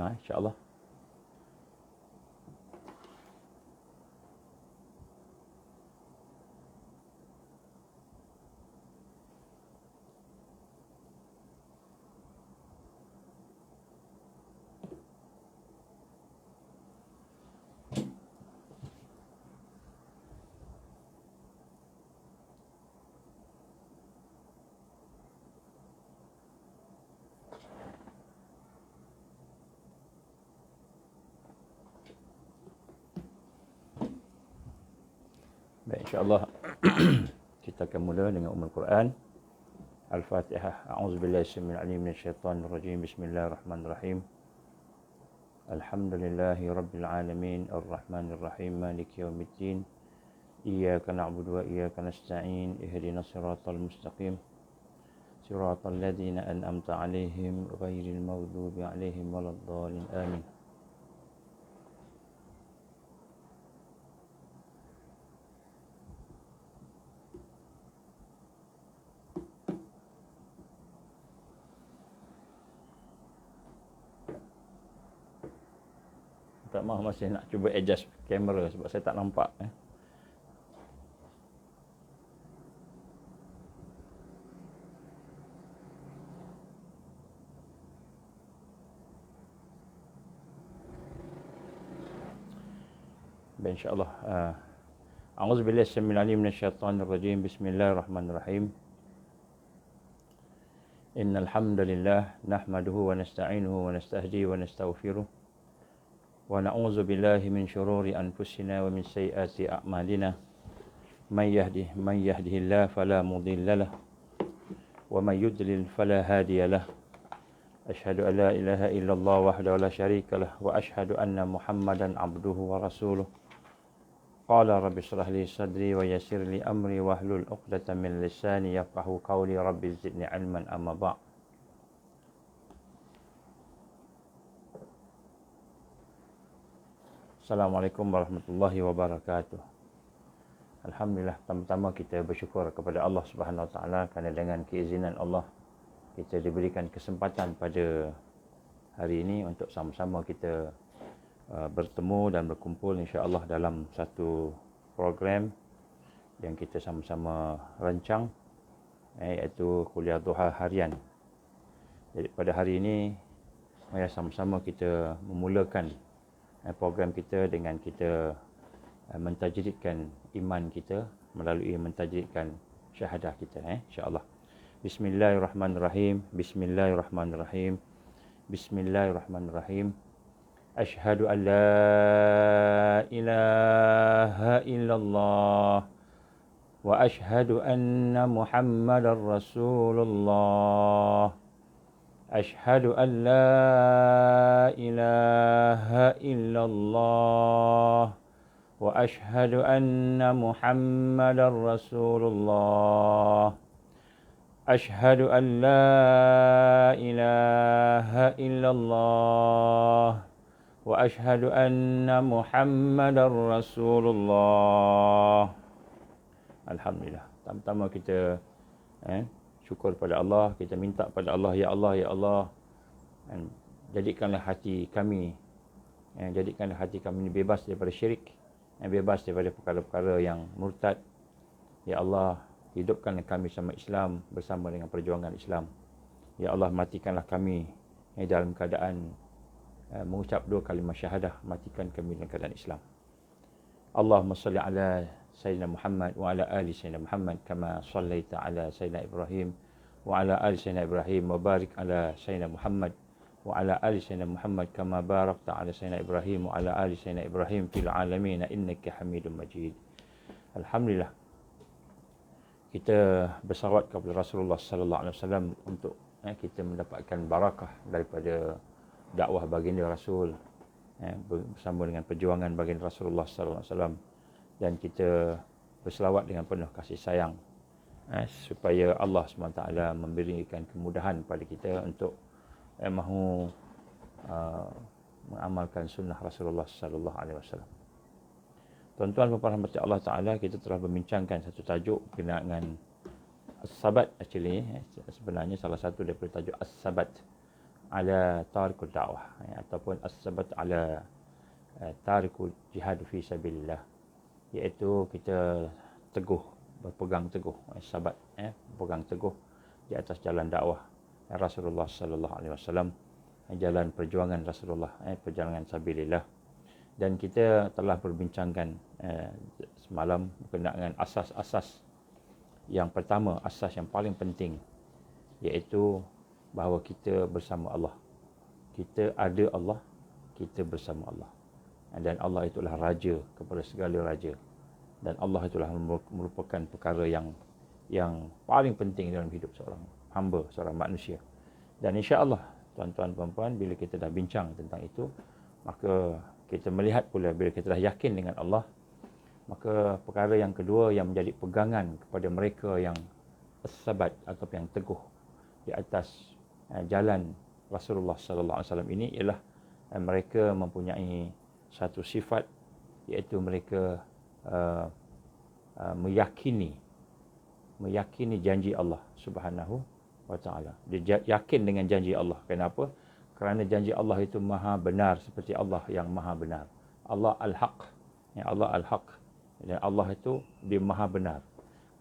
dengar insya-Allah. Baik, insya-Allah kita akan mula dengan Ummul Quran. Al-Fatihah. A'udzubillahi samii'il 'aliim minasyaitonir rajiim. Bismillahirrahmanirrahim. Alhamdulillahi rabbil alamin, arrahmanir rahim, maliki yaumiddin. Iyyaka na'budu wa iyyaka nasta'in. Ihdinas siratal mustaqim. Siratal ladzina an'amta 'alaihim ghairil maghdubi 'alaihim waladdallin. Amin. Tak mahu masih nak cuba adjust kamera sebab saya tak nampak. Baik, insya-Allah. A'udzubillahi samii'il 'aliim minasyaitonir rajiim. Bismillahirrahmanirrahim. Innal hamdalillah nahmaduhu wa nasta'inuhu wa nastahdihi wa nastaghfiruh. Wa na'udzu billahi min syururi anfusina wa min sayyiati a'malina. May yahdihillahu fala mudilla lahu wa may yudlil fala hadiya lahu. Asyhadu an la ilaha illallah wahdahu la syarika lahu wa asyhadu anna Muhammadan 'abduhu wa rasuluh. Qala rabbi shrah li sadri wa yassir li amri wahlul 'uqdatam min lisani yafqahu qawli. Rabbi zidni 'ilman, amma ba'd. Assalamualaikum warahmatullahi wabarakatuh. Alhamdulillah, pertama-tama kita bersyukur kepada Allah Subhanahu Wa Taala kerana dengan keizinan Allah kita diberikan kesempatan pada hari ini untuk sama-sama kita bertemu dan berkumpul insya-Allah dalam satu program yang kita sama-sama rancang, iaitu kuliah duha harian. Jadi pada hari ini mari sama-sama kita memulakan program kita dengan kita mentajridkan iman kita melalui mentajridkan syahadah kita, insya-Allah. Bismillahirrahmanirrahim. Bismillahirrahmanirrahim. Bismillahirrahmanirrahim. Asyhadu an la ilaha illallah wa asyhadu anna Muhammadar Rasulullah. Asyhadu an la ilaha illallah wa asyhadu anna Muhammadar Rasulullah. Asyhadu an la ilaha illallah wa asyhadu anna Muhammadar Rasulullah. Alhamdulillah. Pertama kita syukur pada Allah, kita minta pada Allah, ya Allah, ya Allah, jadikanlah hati kami, jadikanlah hati kami ini bebas daripada syirik, bebas daripada perkara-perkara yang murtad. Ya Allah, hidupkanlah kami sama Islam bersama dengan perjuangan Islam. Ya Allah, matikanlah kami dalam keadaan mengucap dua kalimah syahadah, matikan kami dalam keadaan Islam. Allahumma salli ala Sayyidina Muhammad wa ala ali Sayyidina Muhammad kama sallaita ala Sayyidina Ibrahim wa ala ali Sayyidina Ibrahim wa barik ala Sayyidina Muhammad wa ala ali Sayyidina Muhammad kama barakta ala Sayyidina Ibrahim wa ala ali Sayyidina Ibrahim fil alamin innaka Hamidum Majid. Alhamdulillah, kita bersalawat kepada Rasulullah sallallahu alaihi wasallam untuk kita mendapatkan barakah daripada dakwah baginda Rasul, bersama dengan perjuangan baginda Rasulullah sallallahu alaihi wasallam, dan kita berselawat dengan penuh kasih sayang supaya Allah SWT memberikan kemudahan pada kita untuk mahu mengamalkan sunnah Rasulullah sallallahu alaihi wasallam. Tuan-tuan dan puan-puan Allah Taala, kita telah membincangkan satu tajuk berkenaan dengan as-sabat. Sebenarnya salah satu daripada tajuk as-sabat, ala tarikul dakwah, ataupun as-sabat ala tarikul jihad fi sabilillah, iaitu kita teguh, berpegang teguh, sabat, berpegang teguh di atas jalan dakwah Rasulullah sallallahu alaihi wasallam, jalan perjuangan Rasulullah, perjalanan sabilillah. Dan kita telah berbincangkan semalam berkenaan dengan asas-asas. Yang pertama, asas yang paling penting, iaitu bahawa kita bersama Allah. Kita ada Allah, kita bersama Allah. Dan Allah itulah raja kepada segala raja. Dan Allah itulah merupakan perkara yang paling penting dalam hidup seorang hamba, seorang manusia. Dan insya-Allah, tuan-tuan puan-puan, bila kita dah bincang tentang itu, maka kita melihat pula bila kita dah yakin dengan Allah, maka perkara yang kedua yang menjadi pegangan kepada mereka yang sabat ataupun yang teguh di atas jalan Rasulullah sallallahu alaihi wasallam ini ialah mereka mempunyai satu sifat, iaitu mereka meyakini janji Allah Subhanahu wa taala. Dia yakin dengan janji Allah. Kenapa? Kerana janji Allah itu maha benar, seperti Allah yang maha benar. Allah Al-Haq. Allah Al-Haq. Dan Allah itu dia maha benar.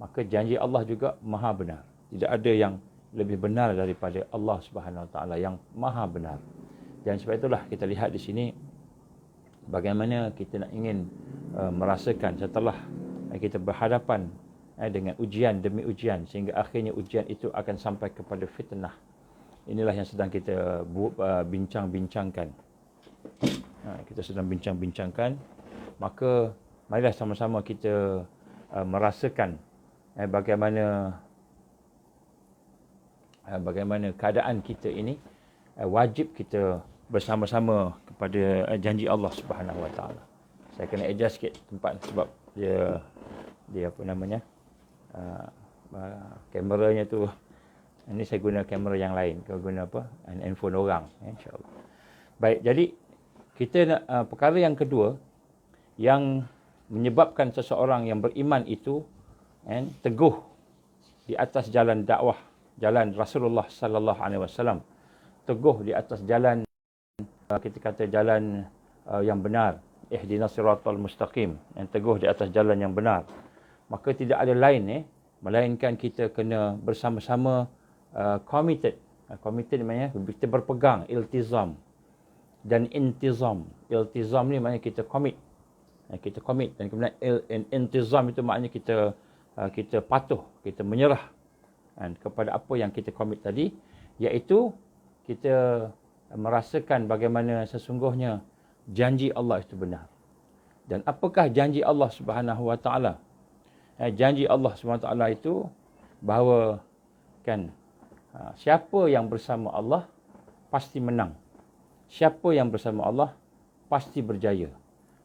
Maka janji Allah juga maha benar. Tidak ada yang lebih benar daripada Allah Subhanahu Wa Taala yang maha benar. Dan sebab itulah kita lihat di sini bagaimana kita nak ingin merasakan setelah kita berhadapan dengan ujian demi ujian, sehingga akhirnya ujian itu akan sampai kepada fitnah. Inilah yang sedang kita bincang-bincangkan. Kita sedang bincang-bincangkan. Maka marilah sama-sama kita merasakan bagaimana keadaan kita ini wajib kita bersama-sama kepada janji Allah Subhanahu Wa Taala. Saya kena adjust sikit tempat sebab dia apa namanya, kameranya tu. Ini saya guna kamera yang lain. Kau guna apa? Handphone orang. InsyaAllah. Baik, jadi kita nak perkara yang kedua yang menyebabkan seseorang yang beriman itu teguh di atas jalan dakwah, jalan Rasulullah sallallahu alaihi wasallam. Teguh di atas jalan, kita kata jalan yang benar. Ihdinas siratal mustaqim. Yang teguh di atas jalan yang benar. Maka tidak ada lain melainkan kita kena bersama-sama committed. Committed maknanya kita berpegang, iltizam dan intizam. Iltizam ni maknanya kita commit. Kita commit, dan kemudian intizam itu maknanya kita patuh, kita menyerah kepada apa yang kita commit tadi, iaitu kita merasakan bagaimana sesungguhnya janji Allah itu benar. Dan apakah janji Allah Subhanahu Wa Taala? Janji Allah Subhanahu Wa Taala itu bahawa siapa yang bersama Allah pasti menang. Siapa yang bersama Allah pasti berjaya.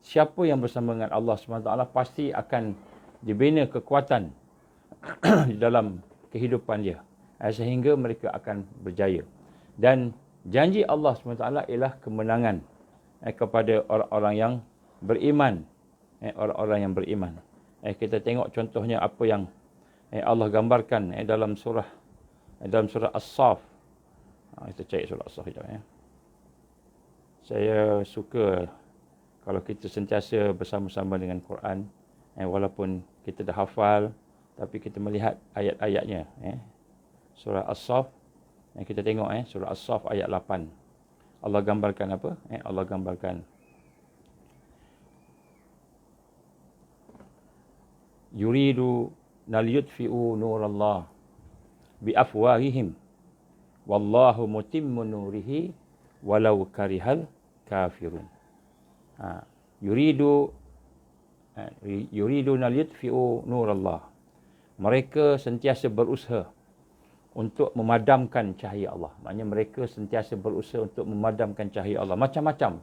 Siapa yang bersama dengan Allah SWT pasti akan dibina kekuatan di dalam kehidupan dia, sehingga mereka akan berjaya. Dan janji Allah SWT ialah kemenangan kepada orang-orang yang beriman. Orang-orang yang beriman. Kita tengok contohnya apa yang Allah gambarkan dalam surah As-Saff. Kita cari surah As-Saff sekejap. Saya suka kalau kita sentiasa bersama-sama dengan Quran, walaupun kita dah hafal, tapi kita melihat ayat-ayatnya. Surah As-Saff, kita tengok surah As-Saff ayat 8. Allah gambarkan apa? Allah gambarkan yuridu naliyutfi'u nurallah biafwahihim wallahu mutimmu nurihi walau karihal kafirun. Yuriduna liyutfi'u nurallah. Mereka sentiasa berusaha untuk memadamkan cahaya Allah. Maknanya mereka sentiasa berusaha untuk memadamkan cahaya Allah. Macam-macam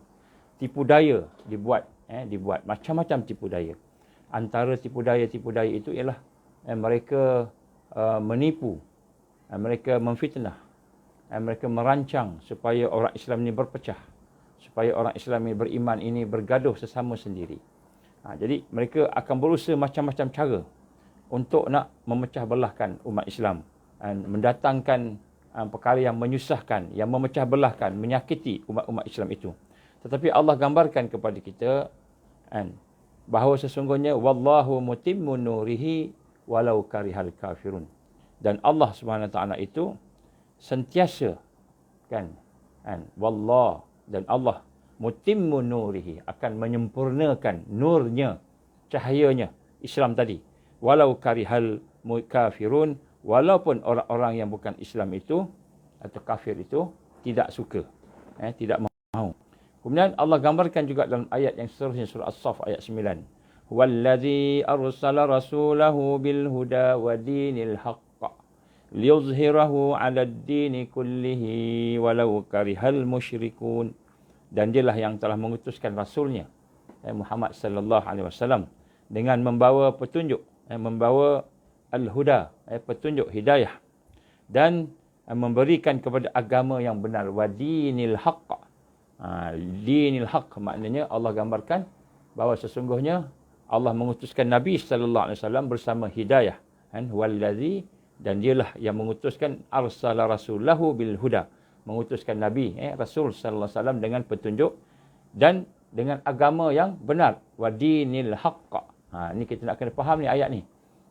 tipu daya dibuat, macam-macam tipu daya. Antara tipu daya itu ialah mereka menipu, mereka memfitnah, mereka merancang supaya orang Islam ini berpecah, supaya orang Islam ini beriman ini bergaduh sesama sendiri. Jadi mereka akan berusaha macam-macam cara untuk nak memecah belahkan umat Islam dan mendatangkan perkara yang menyusahkan, yang memecah belahkan, menyakiti umat-umat Islam itu. Tetapi Allah gambarkan kepada kita bahawa sesungguhnya wallahu mutimmu nurihi walau karihal kafirun. Dan Allah Subhanahu Wa Taala itu sentiasa wallah, dan Allah mutimmu nurihi, akan menyempurnakan nurnya, cahayanya Islam tadi. Walau karihal kafirun, walaupun orang-orang yang bukan Islam itu atau kafir itu tidak suka, tidak mahu. Kemudian Allah gambarkan juga dalam ayat yang seterusnya, surah As-Saff ayat 9. Wallazi arsala rasulahu bil huda wa dinil haqq liyuzhirahu 'ala ad-dini kullihi walau karihal musyrikun. Dan dialah yang telah mengutuskan rasulnya Muhammad sallallahu alaihi wasallam dengan membawa petunjuk, membawa al-huda, petunjuk hidayah, dan memberikan kepada agama yang benar, wa dinil haqq. Dinil haqq maknanya Allah gambarkan bahawa sesungguhnya Allah mengutuskan Nabi sallallahu alaihi wasallam bersama hidayah, wallazi, dan dialah yang mengutuskan arsala rasulahu bil huda, mengutuskan Nabi Rasul sallallahu alaihi wasallam dengan petunjuk dan dengan agama yang benar, wa dinil haqq. Ni kita nak kena faham ni ayat ni.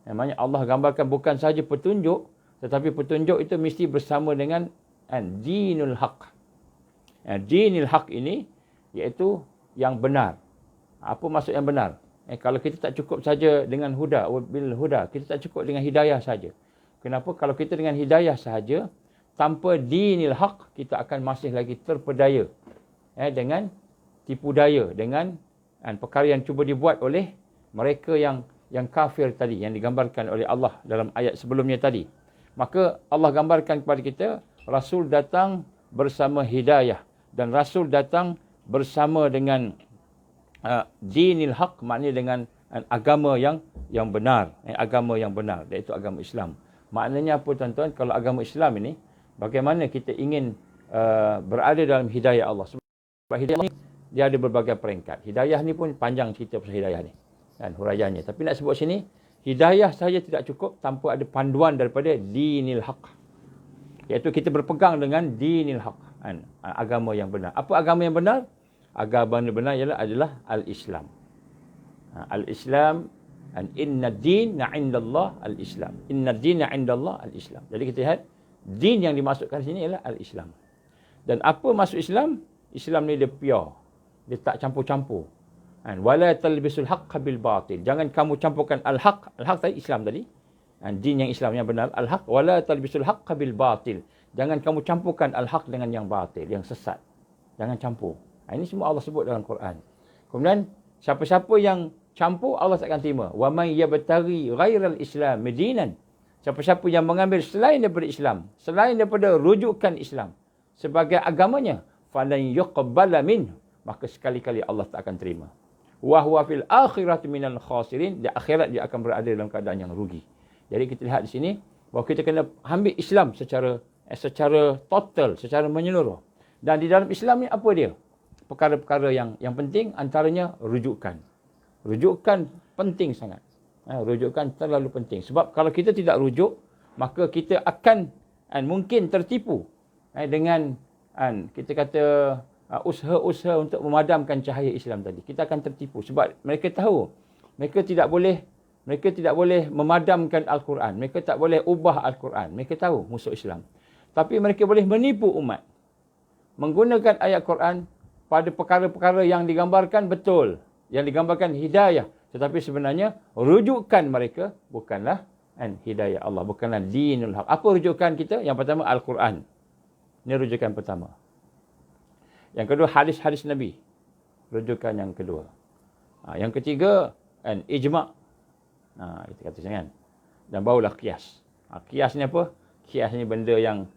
Namanya Allah gambarkan bukan saja petunjuk, tetapi petunjuk itu mesti bersama dengan dinul haqq. Dinil haq ini iaitu yang benar. Apa maksud yang benar? Kalau kita tak cukup saja dengan huda, bil huda, kita tak cukup dengan hidayah saja. Kenapa? Kalau kita dengan hidayah sahaja, tanpa dinil haq, kita akan masih lagi terpedaya dengan tipu daya, dengan perkara yang cuba dibuat oleh mereka yang kafir tadi, yang digambarkan oleh Allah dalam ayat sebelumnya tadi. Maka Allah gambarkan kepada kita, Rasul datang bersama hidayah, dan Rasul datang bersama dengan dinil haq, maknanya dengan agama yang benar, agama yang benar, iaitu agama Islam. Maknanya apa tuan-tuan? Kalau agama Islam ini, bagaimana kita ingin berada dalam hidayah Allah? Sebab hidayah ni dia ada berbagai peringkat. Hidayah ni pun panjang cerita pasal hidayah ni, huraiannya. Tapi nak sebut sini, hidayah saja tidak cukup tanpa ada panduan daripada dinil haq, iaitu kita berpegang dengan dinil haq, agama yang benar. Apa agama yang benar? Agama yang benar adalah al-Islam. Al-Islam, inna ad-din 'indallah al-Islam. Inna ad-din 'indallah al-Islam. Jadi kita lihat din yang dimasukkan sini ialah al-Islam. Dan apa maksud Islam? Islam ni dia pure. Dia tak campur-campur. Wala talbisul haqqa bil batil. Jangan kamu campurkan al-haq. Al-haq tadi Islam tadi. Din yang Islam yang benar al-haq. Wala talbisul haqqa bil batil. Jangan kamu campurkan al-haq dengan yang batil, yang sesat. Jangan campur. Ini semua Allah sebut dalam Quran. Kemudian siapa-siapa yang campur, Allah takkan terima. Wa man yabtaghi ghairal islam dinan. Siapa-siapa yang mengambil selain daripada Islam, selain daripada rujukan Islam sebagai agamanya, falan yuqbala minhu, maka sekali-kali Allah tak akan terima. Wa huwa fil akhirati minal khasirin, di akhirat dia akan berada dalam keadaan yang rugi. Jadi kita lihat di sini bahawa kita kena ambil Islam secara total, secara menyeluruh. Dan di dalam Islam ni apa dia? Perkara-perkara yang penting, antaranya rujukan. Rujukan penting sangat. Rujukan terlalu penting. Sebab kalau kita tidak rujuk, maka kita akan mungkin tertipu dengan kita kata usaha-usaha untuk memadamkan cahaya Islam tadi. Kita akan tertipu sebab mereka tahu mereka tidak boleh memadamkan Al-Quran. Mereka tak boleh ubah Al-Quran. Mereka tahu musuh Islam. Tapi mereka boleh menipu umat. Menggunakan ayat Quran pada perkara-perkara yang digambarkan betul. Yang digambarkan hidayah. Tetapi sebenarnya rujukan mereka bukanlah hidayah Allah. Bukanlah dinul haq. Apa rujukan kita? Yang pertama Al-Quran. Ini rujukan pertama. Yang kedua hadis-hadis Nabi. Rujukan yang kedua. Yang ketiga ijma'. Kita kata jangan. Dan barulah qiyas. Qiyas ni apa? Qiyas ni benda yang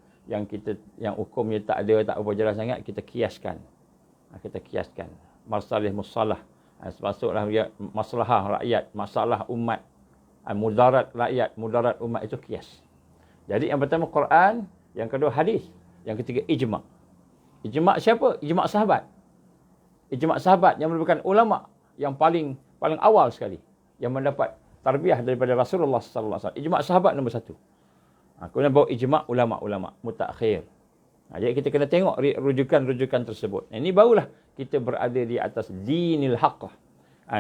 hukumnya tak ada, tak apa jelas sangat, kita kiaskan. Kita kiaskan. Masalah musalah. Masuklah masalah rakyat, masalah umat, mudarat rakyat, mudarat umat, itu kias. Jadi yang pertama Quran, yang kedua hadis, yang ketiga ijma'. Ijma' siapa? Ijma' sahabat. Ijma' sahabat yang merupakan ulama yang paling awal sekali yang mendapat tarbiyah daripada Rasulullah sallallahu alaihi wasallam. Ijma' sahabat nombor satu. Kemudian bawa ijma' ulama-ulama mutakhir. Jadi kita kena tengok rujukan-rujukan tersebut. Ini barulah kita berada di atas dinil haqq.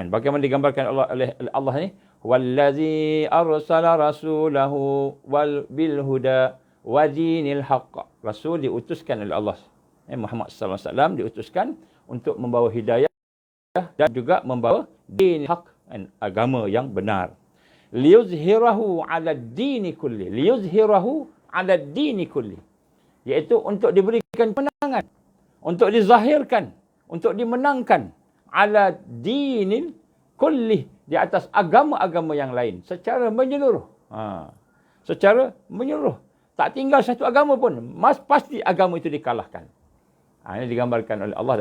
Bagaimana digambarkan oleh Allah ni? Wallazi arsala rasulahu wal bil huda wa dinil haqq. Rasul diutuskan oleh Allah. Muhammad sallallahu alaihi wasallam diutuskan untuk membawa hidayah dan juga membawa dinil haqq, agama yang benar. Liyuzhirahu 'ala ad-dini kulli. Liyuzhirahu 'ala ad-dini kulli. Iaitu untuk diberikan kemenangan, untuk dizahirkan, untuk dimenangkan ala dinil kulli, di atas agama-agama yang lain secara menyeluruh. Secara menyeluruh. Tak tinggal satu agama pun, pasti agama itu dikalahkan. Ini digambarkan oleh Allah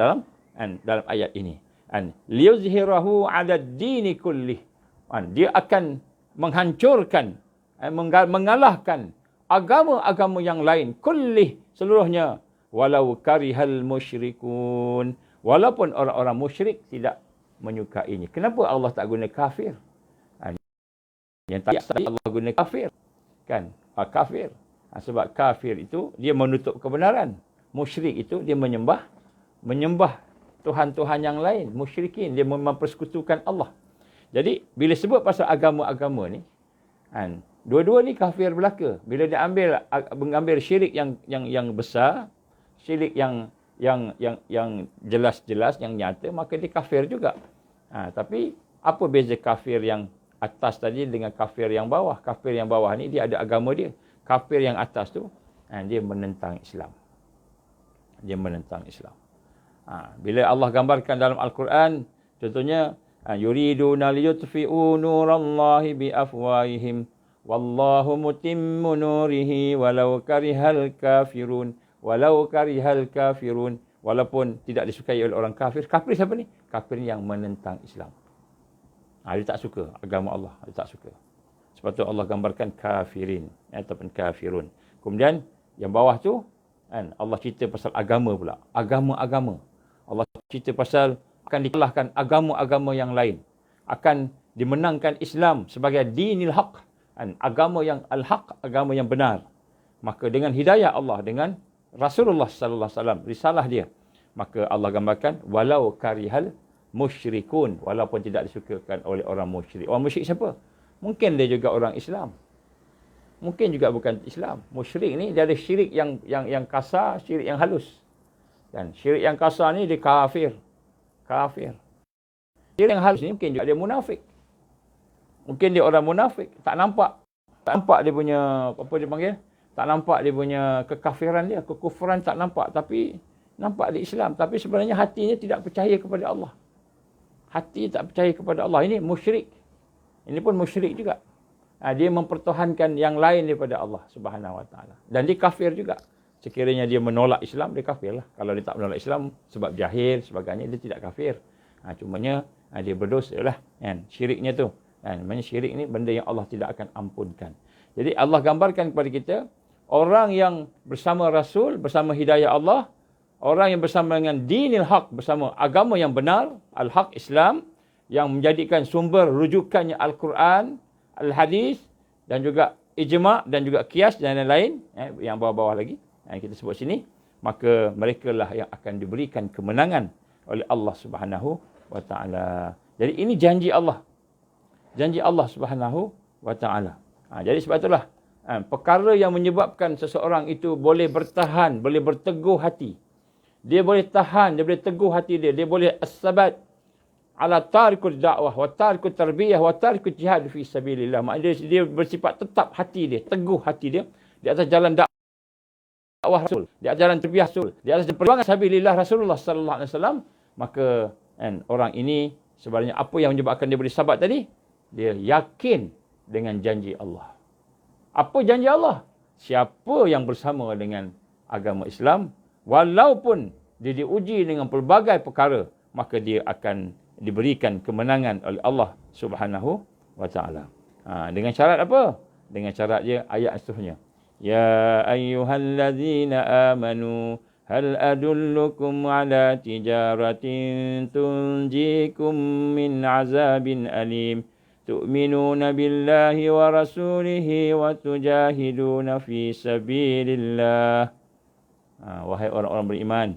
dalam ayat ini. Liyuzhirahu ala dini kulli. Dia akan menghancurkan, mengalahkan agama-agama yang lain, kullih, seluruhnya, walau karihal musyrikun, walaupun orang-orang musyrik tidak menyukainya. Kenapa Allah tak guna kafir? Yang tak Allah guna kafir, kan? Kafir. Sebab kafir itu dia menutup kebenaran. Musyrik itu dia menyembah tuhan-tuhan yang lain. Musyrikin, dia mempersekutukan Allah. Jadi bila sebut pasal agama-agama ni, dua-dua ni kafir belaka. Bila dia mengambil syirik yang besar, syirik yang jelas-jelas, yang nyata, maka dia kafir juga. Tapi apa beza kafir yang atas tadi dengan kafir yang bawah? Kafir yang bawah ni dia ada agama dia. Kafir yang atas tu dia menentang Islam. Dia menentang Islam. Bila Allah gambarkan dalam Al-Quran, contohnya yuriduna liyutfi'u nurallahi biafwahihim wallahu mutimmu nurihi walau karihal kafirun. Walau karihal kafirun. Walaupun tidak disukai oleh orang kafir. Kafir siapa ni? Kafir yang menentang Islam. Dia tak suka agama Allah. Dia tak suka. Sebab tu Allah gambarkan kafirin ataupun kafirun. Kemudian yang bawah tu Allah cerita pasal agama pula. Agama-agama. Allah cerita pasal akan dikalahkan agama-agama yang lain. Akan dimenangkan Islam sebagai dinil haq. Agama yang al-haq, agama yang benar. Maka dengan hidayah Allah, dengan Rasulullah sallallahu alaihi wasallam, risalah dia, maka Allah gambarkan walau karihal musyrikun, walaupun tidak disukakan oleh orang musyrik. Orang musyrik siapa? Mungkin dia juga orang Islam. Mungkin juga bukan Islam. Musyrik ni dia ada syirik yang kasar, syirik yang halus. Dan syirik yang kasar ni dia kafir. Kafir. Syirik yang halus ni mungkin juga dia munafik. Mungkin dia orang munafik, tak nampak dia punya, apa dia panggil? Tak nampak dia punya kekafiran dia, kekufuran tak nampak, tapi nampak dia Islam, tapi sebenarnya hatinya tidak percaya kepada Allah. Hati tak percaya kepada Allah. Ini musyrik. Ini pun musyrik juga. Dia mempertuhankan yang lain daripada Allah Subhanahu Wa Taala. Dan dia kafir juga. Sekiranya dia menolak Islam, dia kafir lah. Kalau dia tak menolak Islam sebab jahil, sebagainya, dia tidak kafir. Cumanya dia berdosa lah. Syiriknya tu. Maksudnya syirik ni benda yang Allah tidak akan ampunkan. Jadi Allah gambarkan kepada kita, orang yang bersama Rasul, bersama hidayah Allah, orang yang bersama dengan dinil haq, bersama agama yang benar, al-haq Islam, yang menjadikan sumber rujukannya Al-Quran, Al-Hadis, dan juga ijma' dan juga qiyas dan lain-lain, yang bawah-bawah lagi, yang kita sebut sini, maka mereka lah yang akan diberikan kemenangan oleh Allah Subhanahu Wa Taala. Jadi ini janji Allah. Janji Allah Subhanahu Wa Taala. Jadi sebab itulah perkara yang menyebabkan seseorang itu boleh bertahan, boleh berteguh hati. Dia boleh tahan, dia boleh teguh hati dia. Dia boleh as-sabat ala tarikul da'wah wa tarikul tarbiyah wa tarikul jihad fi sabilillah. Maknanya dia bersifat tetap hati dia, teguh hati dia di atas jalan dakwah Rasul, di atas jalan tarbiyah Rasul, di atas perjuangan sabilillah Rasulullah sallallahu alaihi wasallam. Maka orang ini sebenarnya apa yang menyebabkan dia boleh sabat tadi? Dia yakin dengan janji Allah. Apa janji Allah? Siapa yang bersama dengan agama Islam, walaupun dia diuji dengan pelbagai perkara, maka dia akan diberikan kemenangan oleh Allah Subhanahu Wa Taala. Dengan syarat apa? Dengan syarat dia ayat seterusnya. Ya ayyuhallazina amanu hal adullukum ala tijaratin tunjikum min azabin alim tu'minuna billahi wa rasulihi wa tujahiduna fi sabilillah. Wahai orang-orang beriman,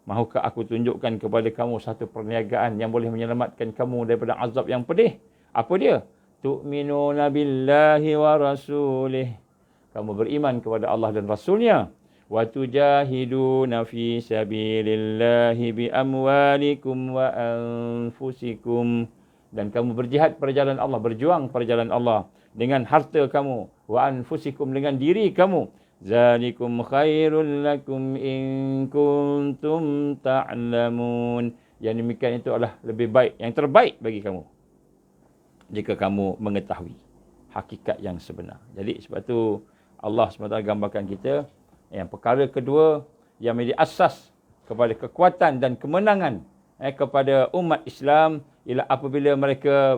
mahukah aku tunjukkan kepada kamu satu perniagaan yang boleh menyelamatkan kamu daripada azab yang pedih? Apa dia? Tu'minuna billahi wa rasulih. Kamu beriman kepada Allah dan Rasulnya. Wa tujahiduna fi sabilillahi bi amwalikum wa anfusikum. Dan kamu berjihad pada jalan Allah, berjuang pada jalan Allah dengan harta kamu, wa anfusikum, dengan diri kamu. Zalikum khairul lakum in kuntum ta'lamun. Yang demikian itu adalah lebih baik, yang terbaik bagi kamu jika kamu mengetahui hakikat yang sebenar. Jadi sebab tu Allah SWT gambarkan kita yang perkara kedua yang menjadi asas kepada kekuatan dan kemenangan kepada umat Islam ialah apabila mereka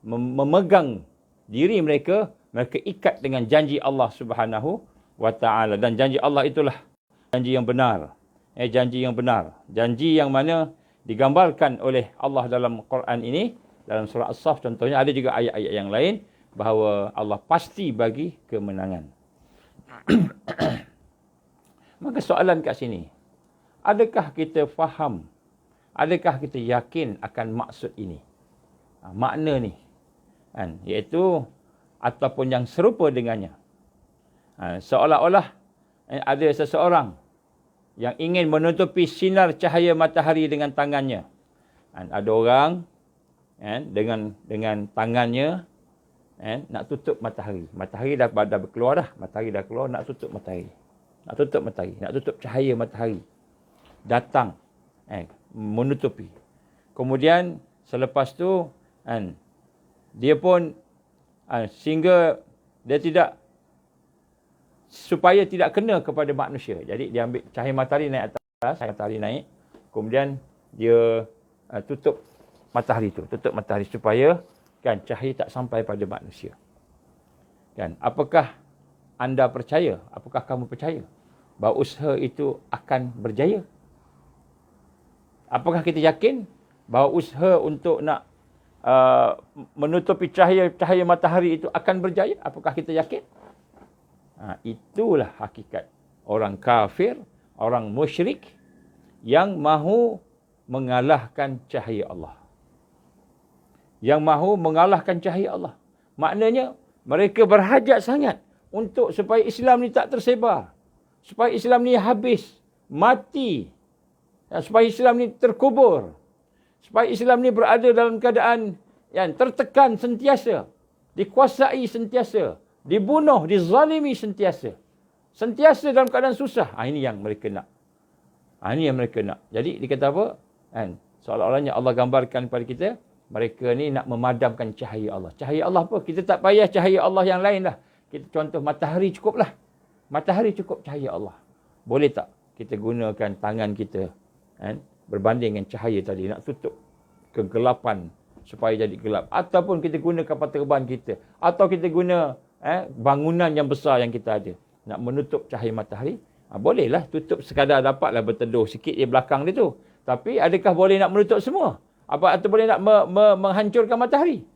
memegang diri mereka, mereka ikat dengan janji Allah Subhanahu wa taala, dan janji Allah itulah janji yang benar. Janji yang benar, janji yang mana digambarkan oleh Allah dalam Quran ini, dalam surah As-Saff contohnya, ada juga ayat-ayat yang lain bahawa Allah pasti bagi kemenangan. Maka soalan kat sini, adakah kita faham, adakah kita yakin akan maksud ini, makna ni, iaitu ataupun yang serupa dengannya. Seolah-olah ada seseorang yang ingin menutupi sinar cahaya matahari dengan tangannya. Ada orang dengan tangannya nak tutup matahari. Matahari dah keluar dah. Matahari dah keluar, nak tutup matahari. Nak tutup matahari. Nak tutup cahaya matahari. Datang. Menutupi. Kemudian selepas tu, dia pun sehingga dia tidak, supaya tidak kena kepada manusia. Jadi dia ambil cahaya matahari naik atas. Cahaya matahari naik. Kemudian dia tutup matahari tu. Tutup matahari supaya cahaya tak sampai pada manusia. Apakah anda percaya? Apakah kamu percaya bahawa usaha itu akan berjaya? Apakah kita yakin bahawa usaha untuk nak menutupi cahaya matahari itu akan berjaya? Apakah kita yakin? Itulah hakikat orang kafir, orang musyrik yang mahu mengalahkan cahaya Allah. Yang mahu mengalahkan cahaya Allah. Maknanya mereka berhajat sangat untuk supaya Islam ni tak tersebar. Supaya Islam ni habis, mati. Supaya Islam ni terkubur. Supaya Islam ni berada dalam keadaan yang tertekan sentiasa. Dikuasai sentiasa. Dibunuh, dizalimi sentiasa. Sentiasa dalam keadaan susah. Ini yang mereka nak. Ini yang mereka nak. Jadi dia kata apa? Seolah-olahnya Allah gambarkan kepada kita, mereka ni nak memadamkan cahaya Allah. Cahaya Allah apa? Kita tak payah cahaya Allah yang lain lah. Kita contoh matahari cukuplah. Matahari cukup cahaya Allah. Boleh tak kita gunakan tangan kita berbanding dengan cahaya tadi, nak tutup kegelapan supaya jadi gelap. Ataupun kita guna kapal terbang kita. Atau kita guna bangunan yang besar yang kita ada. Nak menutup cahaya matahari. Bolehlah tutup sekadar dapatlah berteduh sikit di belakang dia tu. Tapi adakah boleh nak menutup semua? Atau boleh nak menghancurkan matahari?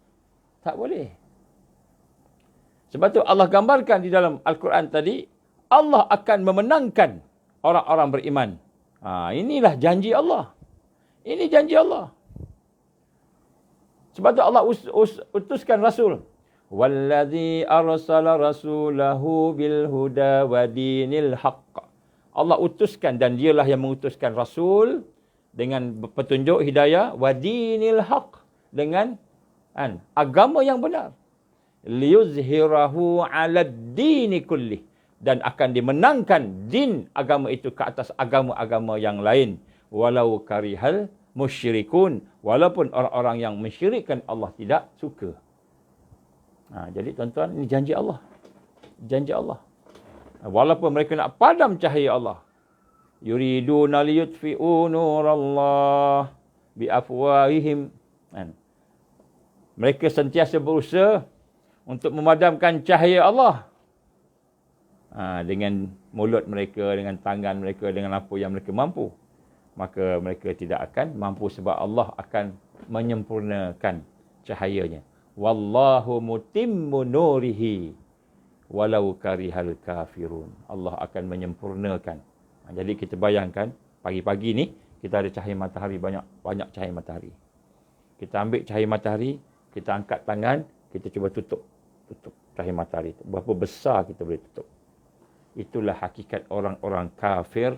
Tak boleh. Sebab tu Allah gambarkan di dalam Al-Quran tadi, Allah akan memenangkan orang-orang beriman. Inilah janji Allah. Ini janji Allah. Sebab tu Allah utuskan Rasul. Wallazi arsala rasulahu bil huda wa dinil haqq. Allah utuskan, dan dialah yang mengutuskan Rasul dengan petunjuk hidayah, wa dinil haqq, dengan agama yang benar. Liyuzhirahu 'ala ad-dini kullih, dan akan dimenangkan din agama itu ke atas agama-agama yang lain. Walau karihal musyrikun, walaupun orang-orang yang mensyirikkan Allah tidak suka. Jadi tuan-tuan, ini janji Allah. Janji Allah. Walaupun mereka nak padam cahaya Allah. Yuriduna liyutfi'u nurallah biafwahihim. Mereka sentiasa berusaha untuk memadamkan cahaya Allah. Dengan mulut mereka, dengan tangan mereka, dengan apa yang mereka mampu. Maka mereka tidak akan mampu, sebab Allah akan menyempurnakan cahayanya. Wallahu mutimmu nurihi walau karihal kafirun. Allah akan menyempurnakan. Jadi kita bayangkan pagi-pagi ni kita ada cahaya matahari, banyak cahaya matahari. Kita ambil cahaya matahari, kita angkat tangan, kita cuba tutup cahaya matahari itu. Berapa besar kita boleh tutup. Itulah hakikat orang-orang kafir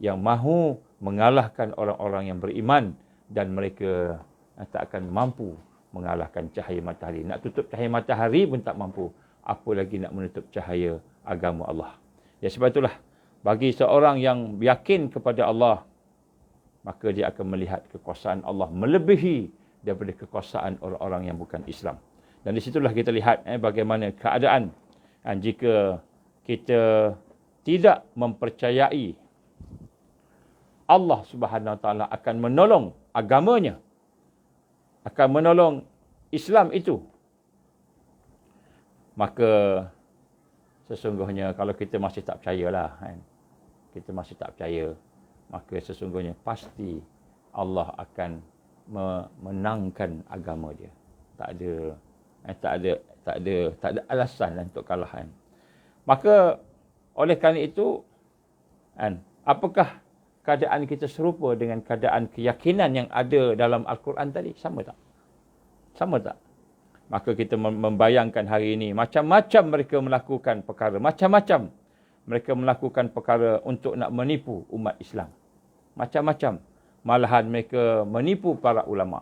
yang mahu mengalahkan orang-orang yang beriman dan mereka tak akan mampu mengalahkan cahaya matahari. Nak tutup cahaya matahari pun tak mampu. Apa lagi nak menutup cahaya agama Allah. Ya, sebab itulah bagi seorang yang yakin kepada Allah, maka dia akan melihat kekuasaan Allah melebihi daripada kekuasaan orang-orang yang bukan Islam. Dan di situlah kita lihat bagaimana keadaan jika kita tidak mempercayai Allah Subhanahu Wa Taala akan menolong agamanya, akan menolong Islam itu, maka sesungguhnya kalau kita masih tak percayalah, kita masih tak percaya, maka sesungguhnya pasti Allah akan memenangkan agama dia. Tak ada alasan untuk kalahan. Maka oleh kerana itu, apakah keadaan kita serupa dengan keadaan keyakinan yang ada dalam Al-Quran tadi? Sama tak? Sama tak? Maka kita membayangkan hari ini, macam-macam mereka melakukan perkara. Macam-macam mereka melakukan perkara untuk nak menipu umat Islam. Macam-macam. Malahan mereka menipu para ulama.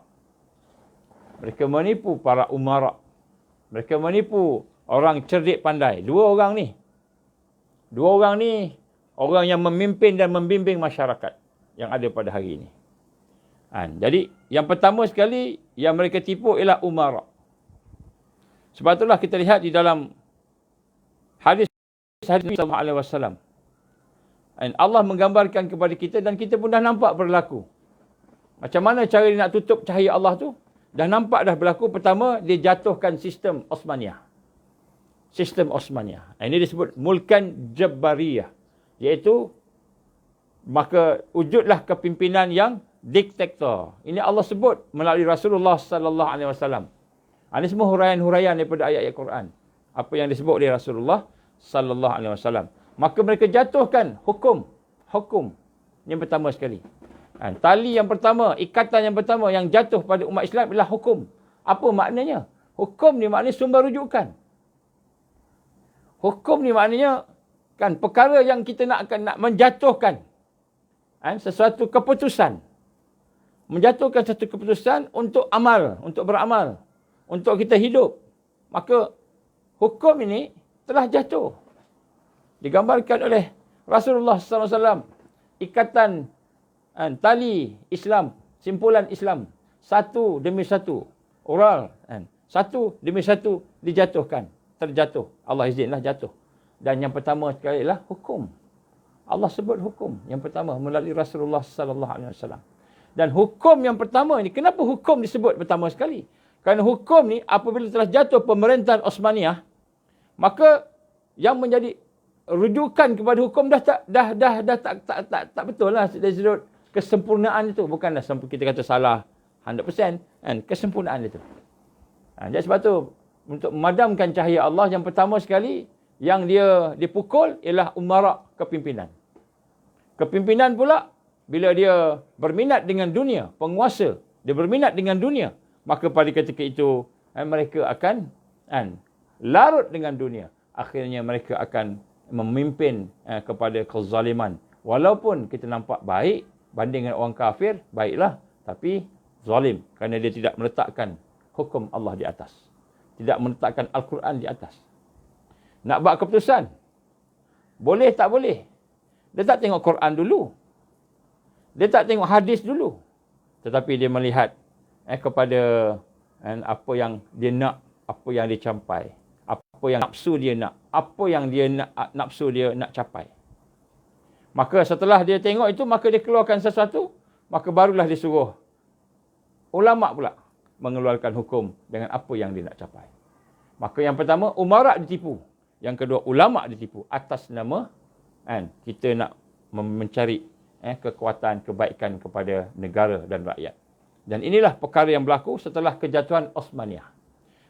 Mereka menipu para umara. Mereka menipu orang cerdik pandai. Dua orang ni, orang yang memimpin dan membimbing masyarakat yang ada pada hari ini. Jadi, yang pertama sekali yang mereka tipu ialah umara. Sebab itulah kita lihat di dalam hadis Nabi sallallahu alaihi wasallam. Allah menggambarkan kepada kita dan kita pun dah nampak berlaku. Macam mana cara dia nak tutup cahaya Allah tu? Dah nampak dah berlaku. Pertama, dia jatuhkan sistem Osmaniyah. Sistem Osmaniyah. Ini disebut Mulkan Jabbariyah. Iaitu, maka wujudlah kepimpinan yang diktator. Ini Allah sebut melalui Rasulullah sallallahu alaihi wasallam. Ini semua huraian-huraian daripada ayat-ayat Quran. Apa yang disebut oleh Rasulullah sallallahu alaihi wasallam. Maka mereka jatuhkan hukum. Yang pertama sekali. Tali yang pertama, ikatan yang pertama yang jatuh pada umat Islam ialah hukum. Apa maknanya? Hukum ni maknanya sumber rujukan. Hukum ni maknanya perkara yang kita nak menjatuhkan sesuatu keputusan. Menjatuhkan satu keputusan untuk amal, untuk beramal, untuk kita hidup. Maka hukum ini telah jatuh. Digambarkan oleh Rasulullah SAW. Ikatan tali Islam, simpulan Islam. Satu demi satu. Oral. Satu demi satu dijatuhkan. Terjatuh. Allah izinlah jatuh. Dan yang pertama sekali ialah hukum. Allah sebut hukum. Yang pertama melalui Rasulullah SAW. Dan hukum yang pertama ini, kenapa hukum disebut pertama sekali? Kerana hukum ni apabila telah jatuh pemerintahan Osmaniyah, maka yang menjadi rujukan kepada hukum dah tak betul lah dari sudut kesempurnaan itu. Bukanlah kita kata salah 100%, kesempurnaan itu. Jadi sebab tu untuk memadamkan cahaya Allah, yang pertama sekali yang dia dipukul ialah umara, kepimpinan. Kepimpinan pula bila dia berminat dengan dunia, penguasa, dia berminat dengan dunia, maka pada ketika itu mereka akan larut dengan dunia. Akhirnya mereka akan memimpin kepada kezaliman. Walaupun kita nampak baik banding dengan orang kafir, baiklah, tapi zalim kerana dia tidak meletakkan hukum Allah di atas. Tidak meletakkan Al-Quran di atas. Nak buat keputusan, boleh tak boleh. Dia tak tengok Quran dulu. Dia tak tengok hadis dulu. Tetapi dia melihat kepada apa yang dia nak, apa yang dia capai, apa yang nafsu dia nak, apa yang dia nak, nafsu dia nak capai. Maka setelah dia tengok itu, maka dia keluarkan sesuatu, maka barulah dia suruh ulama pula mengeluarkan hukum dengan apa yang dia nak capai. Maka yang pertama, umarak ditipu. Yang kedua, ulama ditipu atas nama kita nak mencari kekuatan, kebaikan kepada negara dan rakyat. Dan inilah perkara yang berlaku setelah kejatuhan Osmaniyah.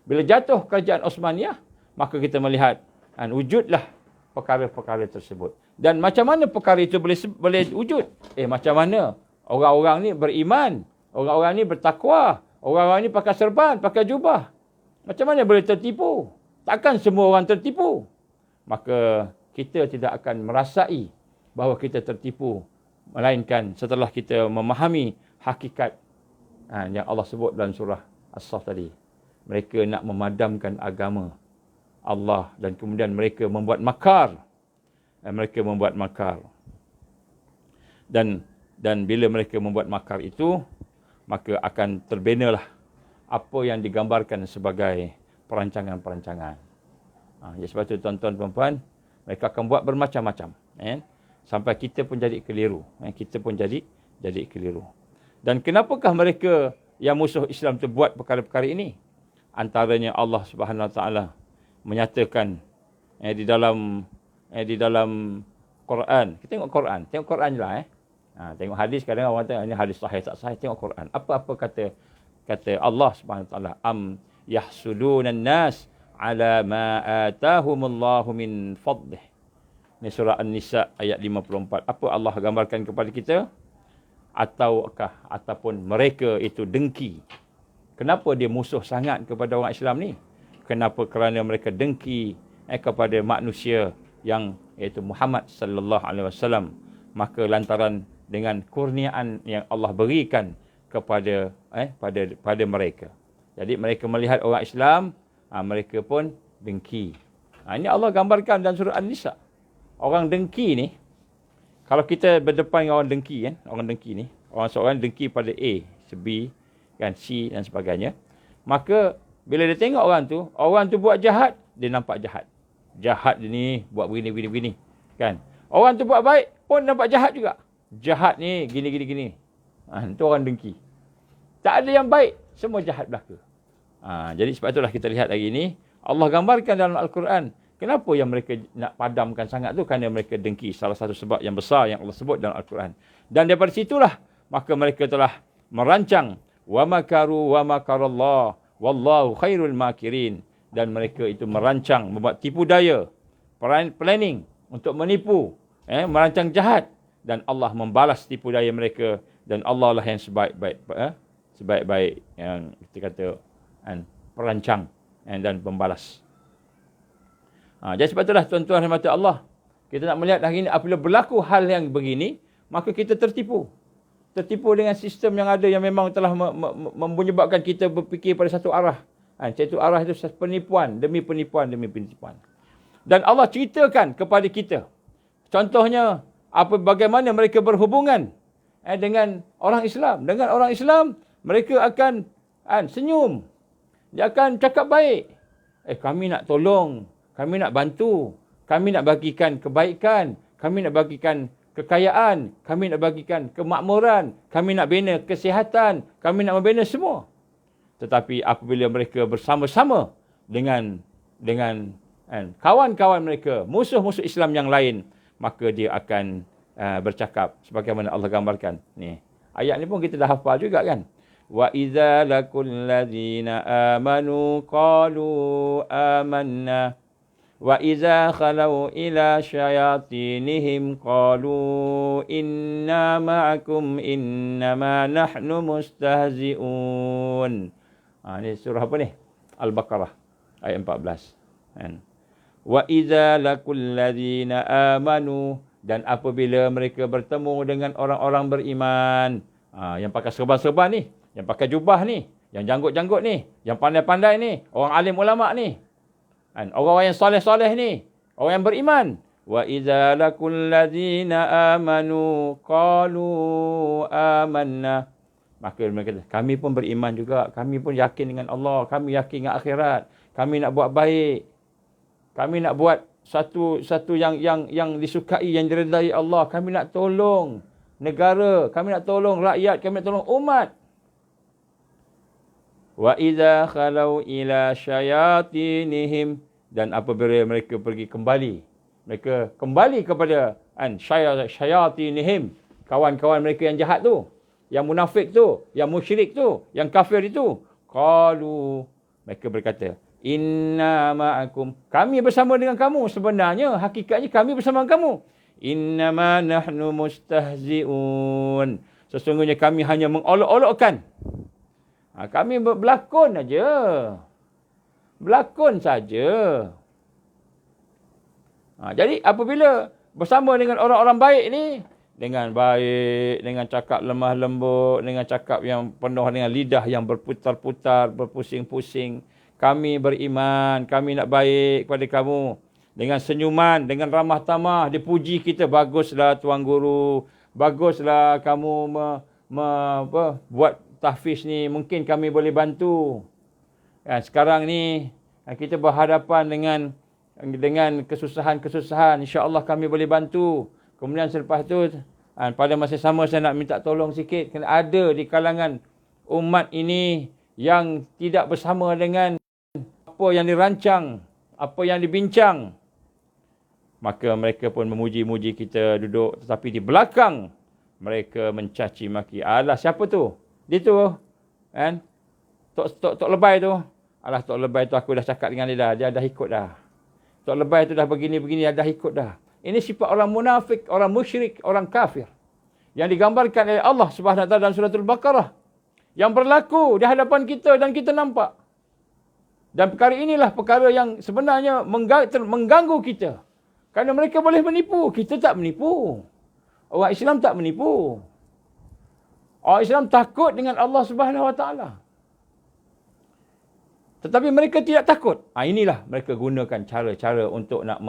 Bila jatuh kerajaan Osmaniyah, maka kita melihat wujudlah perkara-perkara tersebut. Dan macam mana perkara itu boleh wujud? Macam mana orang-orang ni beriman, orang-orang ni bertakwa, orang-orang ni pakai serban, pakai jubah. Macam mana boleh tertipu? Takkan semua orang tertipu. Maka kita tidak akan merasai bahawa kita tertipu, melainkan setelah kita memahami hakikat yang Allah sebut dalam surah As-Saff tadi. Mereka nak memadamkan agama Allah dan kemudian mereka membuat makar. Dan bila mereka membuat makar itu, maka akan terbenalah apa yang digambarkan sebagai perancangan-perancangan. Jadi sebab itu tuan-tuan puan-puan, mereka akan buat bermacam-macam. Sampai kita pun jadi keliru. Dan kenapakah mereka yang musuh Islam itu buat perkara-perkara ini? Antaranya Allah Subhanahu Wa Taala menyatakan di dalam Quran. Kita tengok Quran je lah. Tengok hadis, kadang orang kata ini hadis sahih tak sahih, tengok Quran. Apa kata Allah Subhanahu Wa Taala, am yahsudunan nas ala ma atahumullahu min fadlih. Ini surah An-Nisa ayat 54. Apa Allah gambarkan kepada kita? Ataupun mereka itu dengki. Kenapa dia musuh sangat kepada orang Islam ni? Kenapa? Kerana mereka dengki kepada manusia yang iaitu Muhammad sallallahu alaihi wasallam. Maka lantaran dengan kurniaan yang Allah berikan kepada pada mereka. Jadi mereka melihat orang Islam, mereka pun dengki. Ini Allah gambarkan dalam surah An-Nisa. Orang dengki ni, kalau kita berdepan dengan orang dengki ni, seorang dengki pada A, B, C dan sebagainya, maka bila dia tengok orang tu buat jahat, dia nampak jahat. Jahat dia ni buat begini, kan? Orang tu buat baik pun nampak jahat juga. Jahat ni gini. Itu orang dengki. Tak ada yang baik, semua jahat belaka. Jadi sebab itulah kita lihat hari ini, Allah gambarkan dalam Al-Quran, kenapa yang mereka nak padamkan sangat tu? Kerana mereka dengki. Salah satu sebab yang besar yang Allah sebut dalam Al-Quran. Dan daripada situlah, maka mereka telah merancang, wa makaru wa makarallah, wallahu khairul makirin. Dan mereka itu merancang, membuat tipu daya, planning untuk menipu, merancang jahat. Dan Allah membalas tipu daya mereka. Dan Allah lah yang sebaik-baik yang kita kata perancang dan pembalas. Jadi sebab itulah tuan-tuan rahmat Allah, kita nak melihat hari ini apabila berlaku hal yang begini, maka kita tertipu. Tertipu dengan sistem yang ada yang memang telah menyebabkan kita berfikir pada satu arah. Satu arah itu penipuan demi penipuan. Dan Allah ceritakan kepada kita. Contohnya, bagaimana mereka berhubungan dengan orang Islam. Dengan orang Islam, mereka akan senyum. Dia akan cakap baik. Kami nak tolong. Kami nak bantu. Kami nak bagikan kebaikan. Kami nak bagikan kekayaan. Kami nak bagikan kemakmuran. Kami nak bina kesihatan. Kami nak membina semua. Tetapi apabila mereka bersama-sama dengan kawan-kawan mereka, musuh-musuh Islam yang lain, maka dia akan bercakap sebagaimana Allah gambarkan. Ni, ayat ni pun kita dah hafal juga kan. Wa idza laqul ladzina amanu qalu amanna wa idza khalau ila syayatinihim qalu inna ma'akum innama nahnu mustahzi'un. Ini surah apa ni? Al-Baqarah ayat 14. Wa idza laqul ladzina amanu, dan apabila mereka bertemu dengan orang-orang beriman, yang pakai serban-serban ni, yang pakai jubah ni, yang janggut-janggut ni, yang pandai-pandai ni, orang alim ulama ni, orang-orang yang soleh-soleh ni, orang yang beriman. Wa idza laqul ladzina amanu qalu amanna. Maka mereka kata, kami pun beriman juga, kami pun yakin dengan Allah, kami yakin dengan akhirat, kami nak buat baik, kami nak buat satu yang disukai, yang diredai Allah, kami nak tolong negara, kami nak tolong rakyat, kami nak tolong umat. Wa idza khalau ila syayatinihim, dan apabila mereka mereka kembali kepada syayatinihim, kawan-kawan mereka yang jahat tu, yang munafik tu, yang musyrik tu, yang kafir itu, qalu, Mereka berkata, inna ma'akum. Kami bersama dengan kamu. Sebenarnya, hakikatnya kami bersama kamu. Innama nahnu mustahzi'un. Sesungguhnya kami hanya mengolok-olokkan. Kami berlakon aja. Berlakon saja. Jadi apabila bersama dengan orang-orang baik ni, dengan baik, dengan cakap lemah lembut, dengan cakap yang penuh dengan lidah yang berputar-putar, berpusing-pusing. Kami beriman, kami nak baik kepada kamu. Dengan senyuman, dengan ramah tamah, dipuji kita. Baguslah Tuan Guru, baguslah kamu buat tahfiz ni, mungkin kami boleh bantu. Sekarang ni kita berhadapan dengan kesusahan-kesusahan, insya-Allah kami boleh bantu. Kemudian selepas tu, pada masa sama saya nak minta tolong sikit, kena ada di kalangan umat ini yang tidak bersama dengan apa yang dirancang, apa yang dibincang. Maka mereka pun memuji-muji kita duduk, tetapi di belakang mereka mencaci maki. Alah, siapa tu? Dia tu, kan? Tok Lebay tu. Alah, Tok Lebay tu aku dah cakap dengan dia dah. Dia dah ikut dah. Tok Lebay tu dah begini-begini, dia dah ikut dah. Ini sifat orang munafik, orang musyrik, orang kafir. Yang digambarkan oleh Allah Subhanahu Wa Taala dalam surah Al-Baqarah. Yang berlaku di hadapan kita dan kita nampak. Dan perkara inilah perkara yang sebenarnya mengganggu kita. Kerana mereka boleh menipu, kita tak menipu. Orang Islam tak menipu. Orang Islam takut dengan Allah Subhanahu Wa Taala. Tetapi mereka tidak takut. Inilah mereka gunakan cara-cara untuk nak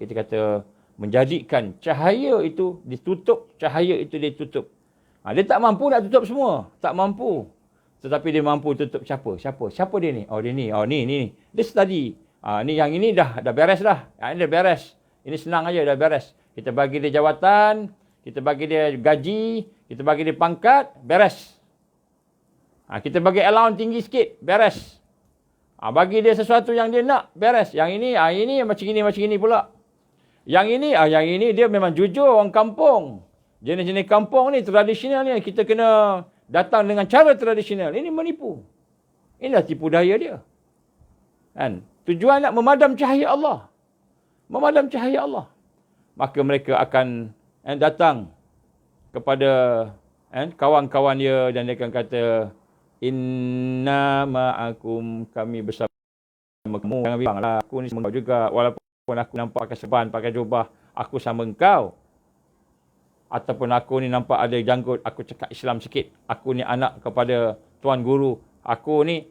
kita kata menjadikan cahaya itu ditutup, cahaya itu ditutup. Dia tak mampu nak tutup semua, tak mampu. Tetapi dia mampu tutup siapa? Siapa dia ni? Oh dia ni. Oh ni. Dia study. Ni yang ini dah beres dah. Ini dah beres. Ini senang aja dah beres. Kita bagi dia jawatan, kita bagi dia gaji, kita bagi dia pangkat, beres. Kita bagi allowance tinggi sikit, beres. Bagi dia sesuatu yang dia nak, beres. Yang ini macam ini pula. Yang ini dia memang jujur orang kampung. Jenis-jenis kampung ni, tradisional ni, kita kena datang dengan cara tradisional. Ini menipu. Inilah tipu daya dia. Kan? Tujuan nak memadam cahaya Allah. Memadam cahaya Allah. Maka mereka akan datang kepada kawan-kawan dia dan dia akan kata, inna ma'akum, kami bersama kamu. Jangan bilanglah aku ni sama kau juga. Walaupun aku nampak pakai serban, pakai jubah, aku sama engkau. Ataupun aku ni nampak ada janggut, aku cakap Islam sikit. Aku ni anak kepada Tuan Guru. Aku ni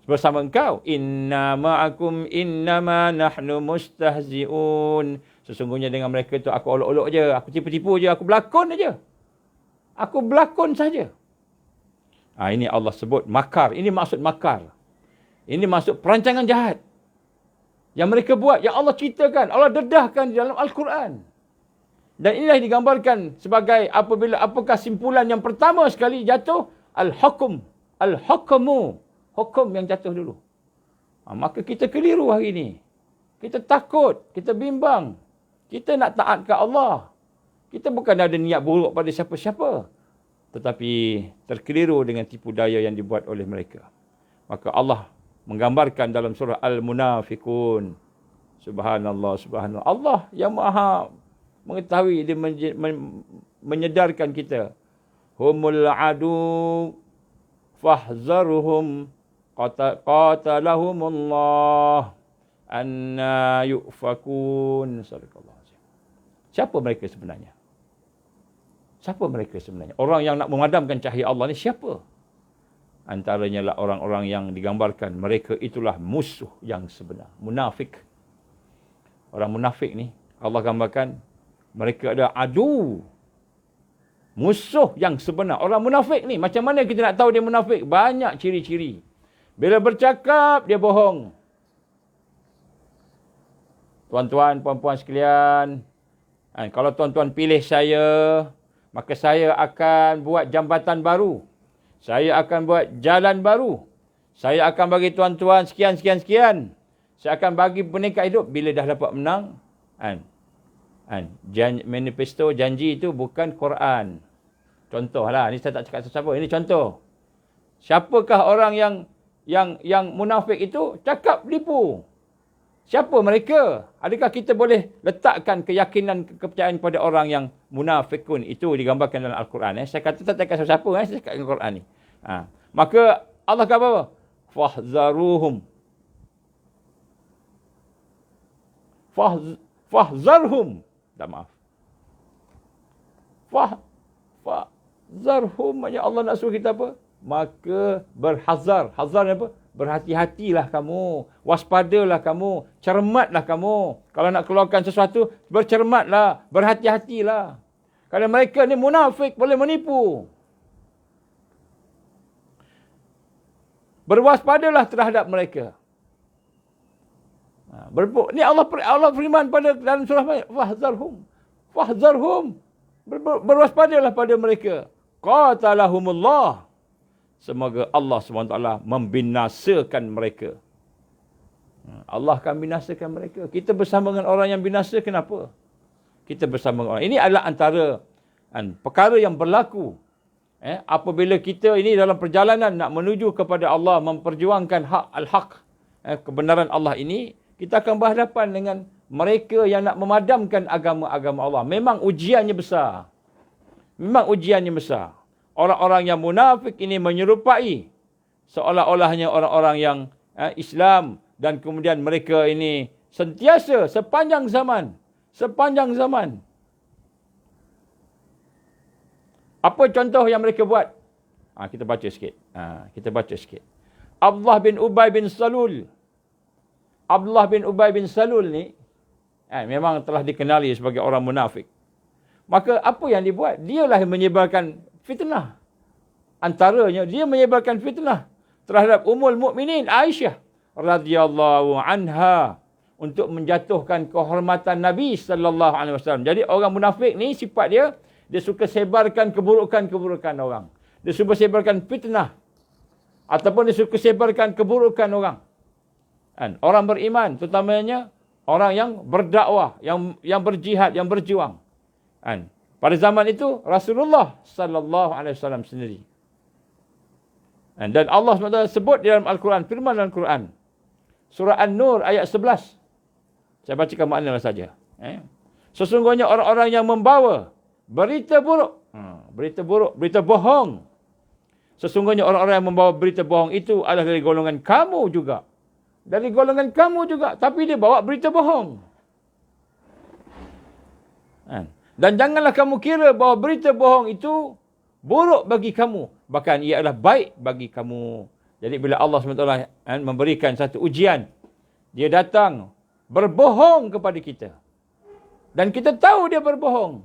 bersama engkau. Inna ma'akum innama nahnu mustahzi'un. Sesungguhnya dengan mereka tu aku olok-olok je. Aku tipu-tipu je. Aku berlakon aja. Aku berlakon saja. Ini Allah sebut makar. Ini maksud makar. Ini maksud perancangan jahat. Yang mereka buat. Yang Allah ceritakan. Allah dedahkan di dalam Al-Quran. Dan inilah digambarkan sebagai apakah simpulan yang pertama sekali jatuh. Al-Hukum. Al-Hukumu. Hukum yang jatuh dulu. Maka kita keliru hari ini. Kita takut. Kita bimbang. Kita nak taat ke Allah. Kita bukan ada niat buruk pada siapa-siapa. Tetapi terkeliru dengan tipu daya yang dibuat oleh mereka. Maka Allah menggambarkan dalam surah Al-Munafikun. Subhanallah, subhanallah. Allah yang maha mengetahui, dia menyedarkan kita. Humul adu fahzaruhum qatalahumullah anna yufakun. Siapa mereka sebenarnya? Siapa mereka sebenarnya? Orang yang nak memadamkan cahaya Allah ni siapa? Antaranya lah orang-orang yang digambarkan. Mereka itulah musuh yang sebenar. Munafik. Orang munafik ni, Allah gambarkan, mereka ada adu. Musuh yang sebenar. Orang munafik ni, macam mana kita nak tahu dia munafik? Banyak ciri-ciri. Bila bercakap, dia bohong. Tuan-tuan, puan-puan sekalian, kalau tuan-tuan pilih saya, maka saya akan buat jambatan baru. Saya akan buat jalan baru. Saya akan bagi tuan-tuan sekian. Saya akan bagi peningkat hidup bila dah dapat menang. Manifesto janji itu bukan Quran. Contohlah, ni saya tak cakap siapa. Ini contoh. Siapakah orang yang munafik itu cakap tipu. Siapa mereka? Adakah kita boleh letakkan keyakinan, kepercayaan pada orang yang munafikun? Itu digambarkan dalam Al-Quran. Saya kata tak cakap siapa, saya cakap Al-Quran ni. Maka Allah kata apa? Fahzaruhum. Fahzarhum. Tak, maaf. Fahzarhum. Maksudnya Allah nak suruh kita apa? Maka berhazar. Hazar ni apa? Berhati-hatilah kamu. Waspadalah kamu. Cermatlah kamu. Kalau nak keluarkan sesuatu, bercermatlah. Berhati-hatilah. Kerana mereka ni munafik, boleh menipu. Berwaspadalah terhadap mereka. Ni Allah firman pada dalam surah Fahzarhum. Fahzarhum. Berwaspadalah pada mereka. Qatalahumullah. Semoga Allah SWT membinasakan mereka. Allah akan binasakan mereka. Kita bersama dengan orang yang binasa, kenapa? Kita bersama dengan orang. Ini adalah antara perkara yang berlaku. Apabila kita ini dalam perjalanan nak menuju kepada Allah, memperjuangkan hak al-haq, kebenaran Allah ini, kita akan berhadapan dengan mereka yang nak memadamkan agama-agama Allah. Memang ujiannya besar. Memang ujiannya besar. Orang-orang yang munafik ini menyerupai seolah-olahnya orang-orang yang Islam, dan kemudian mereka ini sentiasa sepanjang zaman. Apa contoh yang mereka buat? Kita baca sikit. Abdullah bin Ubay bin Salul. Abdullah bin Ubay bin Salul ni memang telah dikenali sebagai orang munafik. Maka apa yang dibuat? Dialah yang menyebarkan fitnah. Antaranya dia menyebarkan fitnah terhadap Ummul Mukminin Aisyah radhiyallahu anha untuk menjatuhkan kehormatan Nabi sallallahu alaihi wasallam. Jadi orang munafik ni sifat dia suka sebarkan keburukan-keburukan orang. Dia suka sebarkan fitnah ataupun dia suka sebarkan keburukan orang. Orang beriman, terutamanya orang yang berdakwah, yang berjihad, yang berjuang. Pada zaman itu Rasulullah sallallahu alaihi wasallam sendiri. Dan Allah SWT sebut di dalam Al-Quran, firman dalam Al-Quran, surah An-Nur ayat 11. Saya bacakan maknanya saja. Sesungguhnya orang-orang yang membawa berita buruk, berita bohong. Sesungguhnya orang-orang yang membawa berita bohong itu adalah dari golongan kamu juga. Dari golongan kamu juga. Tapi dia bawa berita bohong. Dan janganlah kamu kira bahawa berita bohong itu buruk bagi kamu. Bahkan ia adalah baik bagi kamu. Jadi bila Allah SWT memberikan satu ujian, dia datang berbohong kepada kita. Dan kita tahu dia berbohong.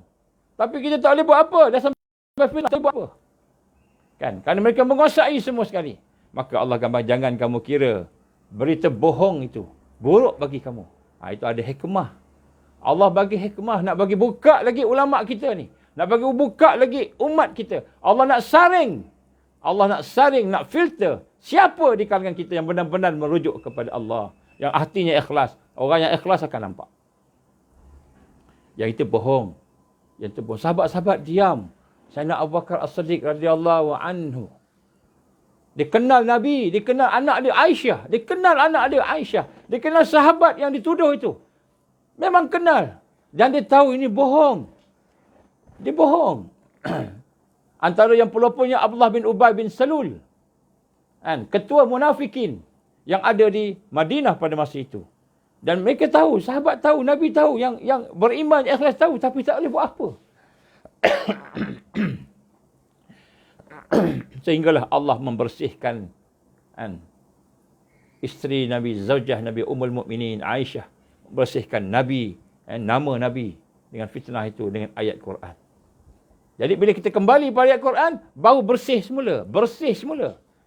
Tapi kita tak boleh buat apa. Dah sampai final, tak boleh buat apa. Kerana mereka menguasai semua sekali. Maka Allah gambar, jangan kamu kira berita bohong itu buruk bagi kamu. Itu ada hikmah. Allah bagi hikmah, nak bagi buka lagi ulama kita ni. Nak bagi buka lagi umat kita. Allah nak saring. Nak filter. Siapa di kalangan kita yang benar-benar merujuk kepada Allah. Yang hatinya ikhlas. Orang yang ikhlas akan nampak. Yang itu bohong. Sahabat-sahabat diam. Sayyidina Abu Bakar As-Siddiq radhiyallahu anhu. Dia kenal Nabi. Dia kenal anak dia Aisyah. Dia kenal sahabat yang dituduh itu. Memang kenal. Dan dia tahu ini bohong. Dia bohong. Antara yang pelopornya Abdullah bin Ubay bin Salul. Ketua munafikin yang ada di Madinah pada masa itu. Dan mereka tahu, sahabat tahu, Nabi tahu, yang beriman, ikhlas tahu, tapi tak boleh buat apa. Sehinggalah Allah membersihkan isteri Nabi, zaujah Nabi Ummul Mukminin Aisyah. Bersihkan Nabi, nama Nabi dengan fitnah itu, dengan ayat Quran. Jadi bila kita kembali pada ayat Quran, baru bersih semula.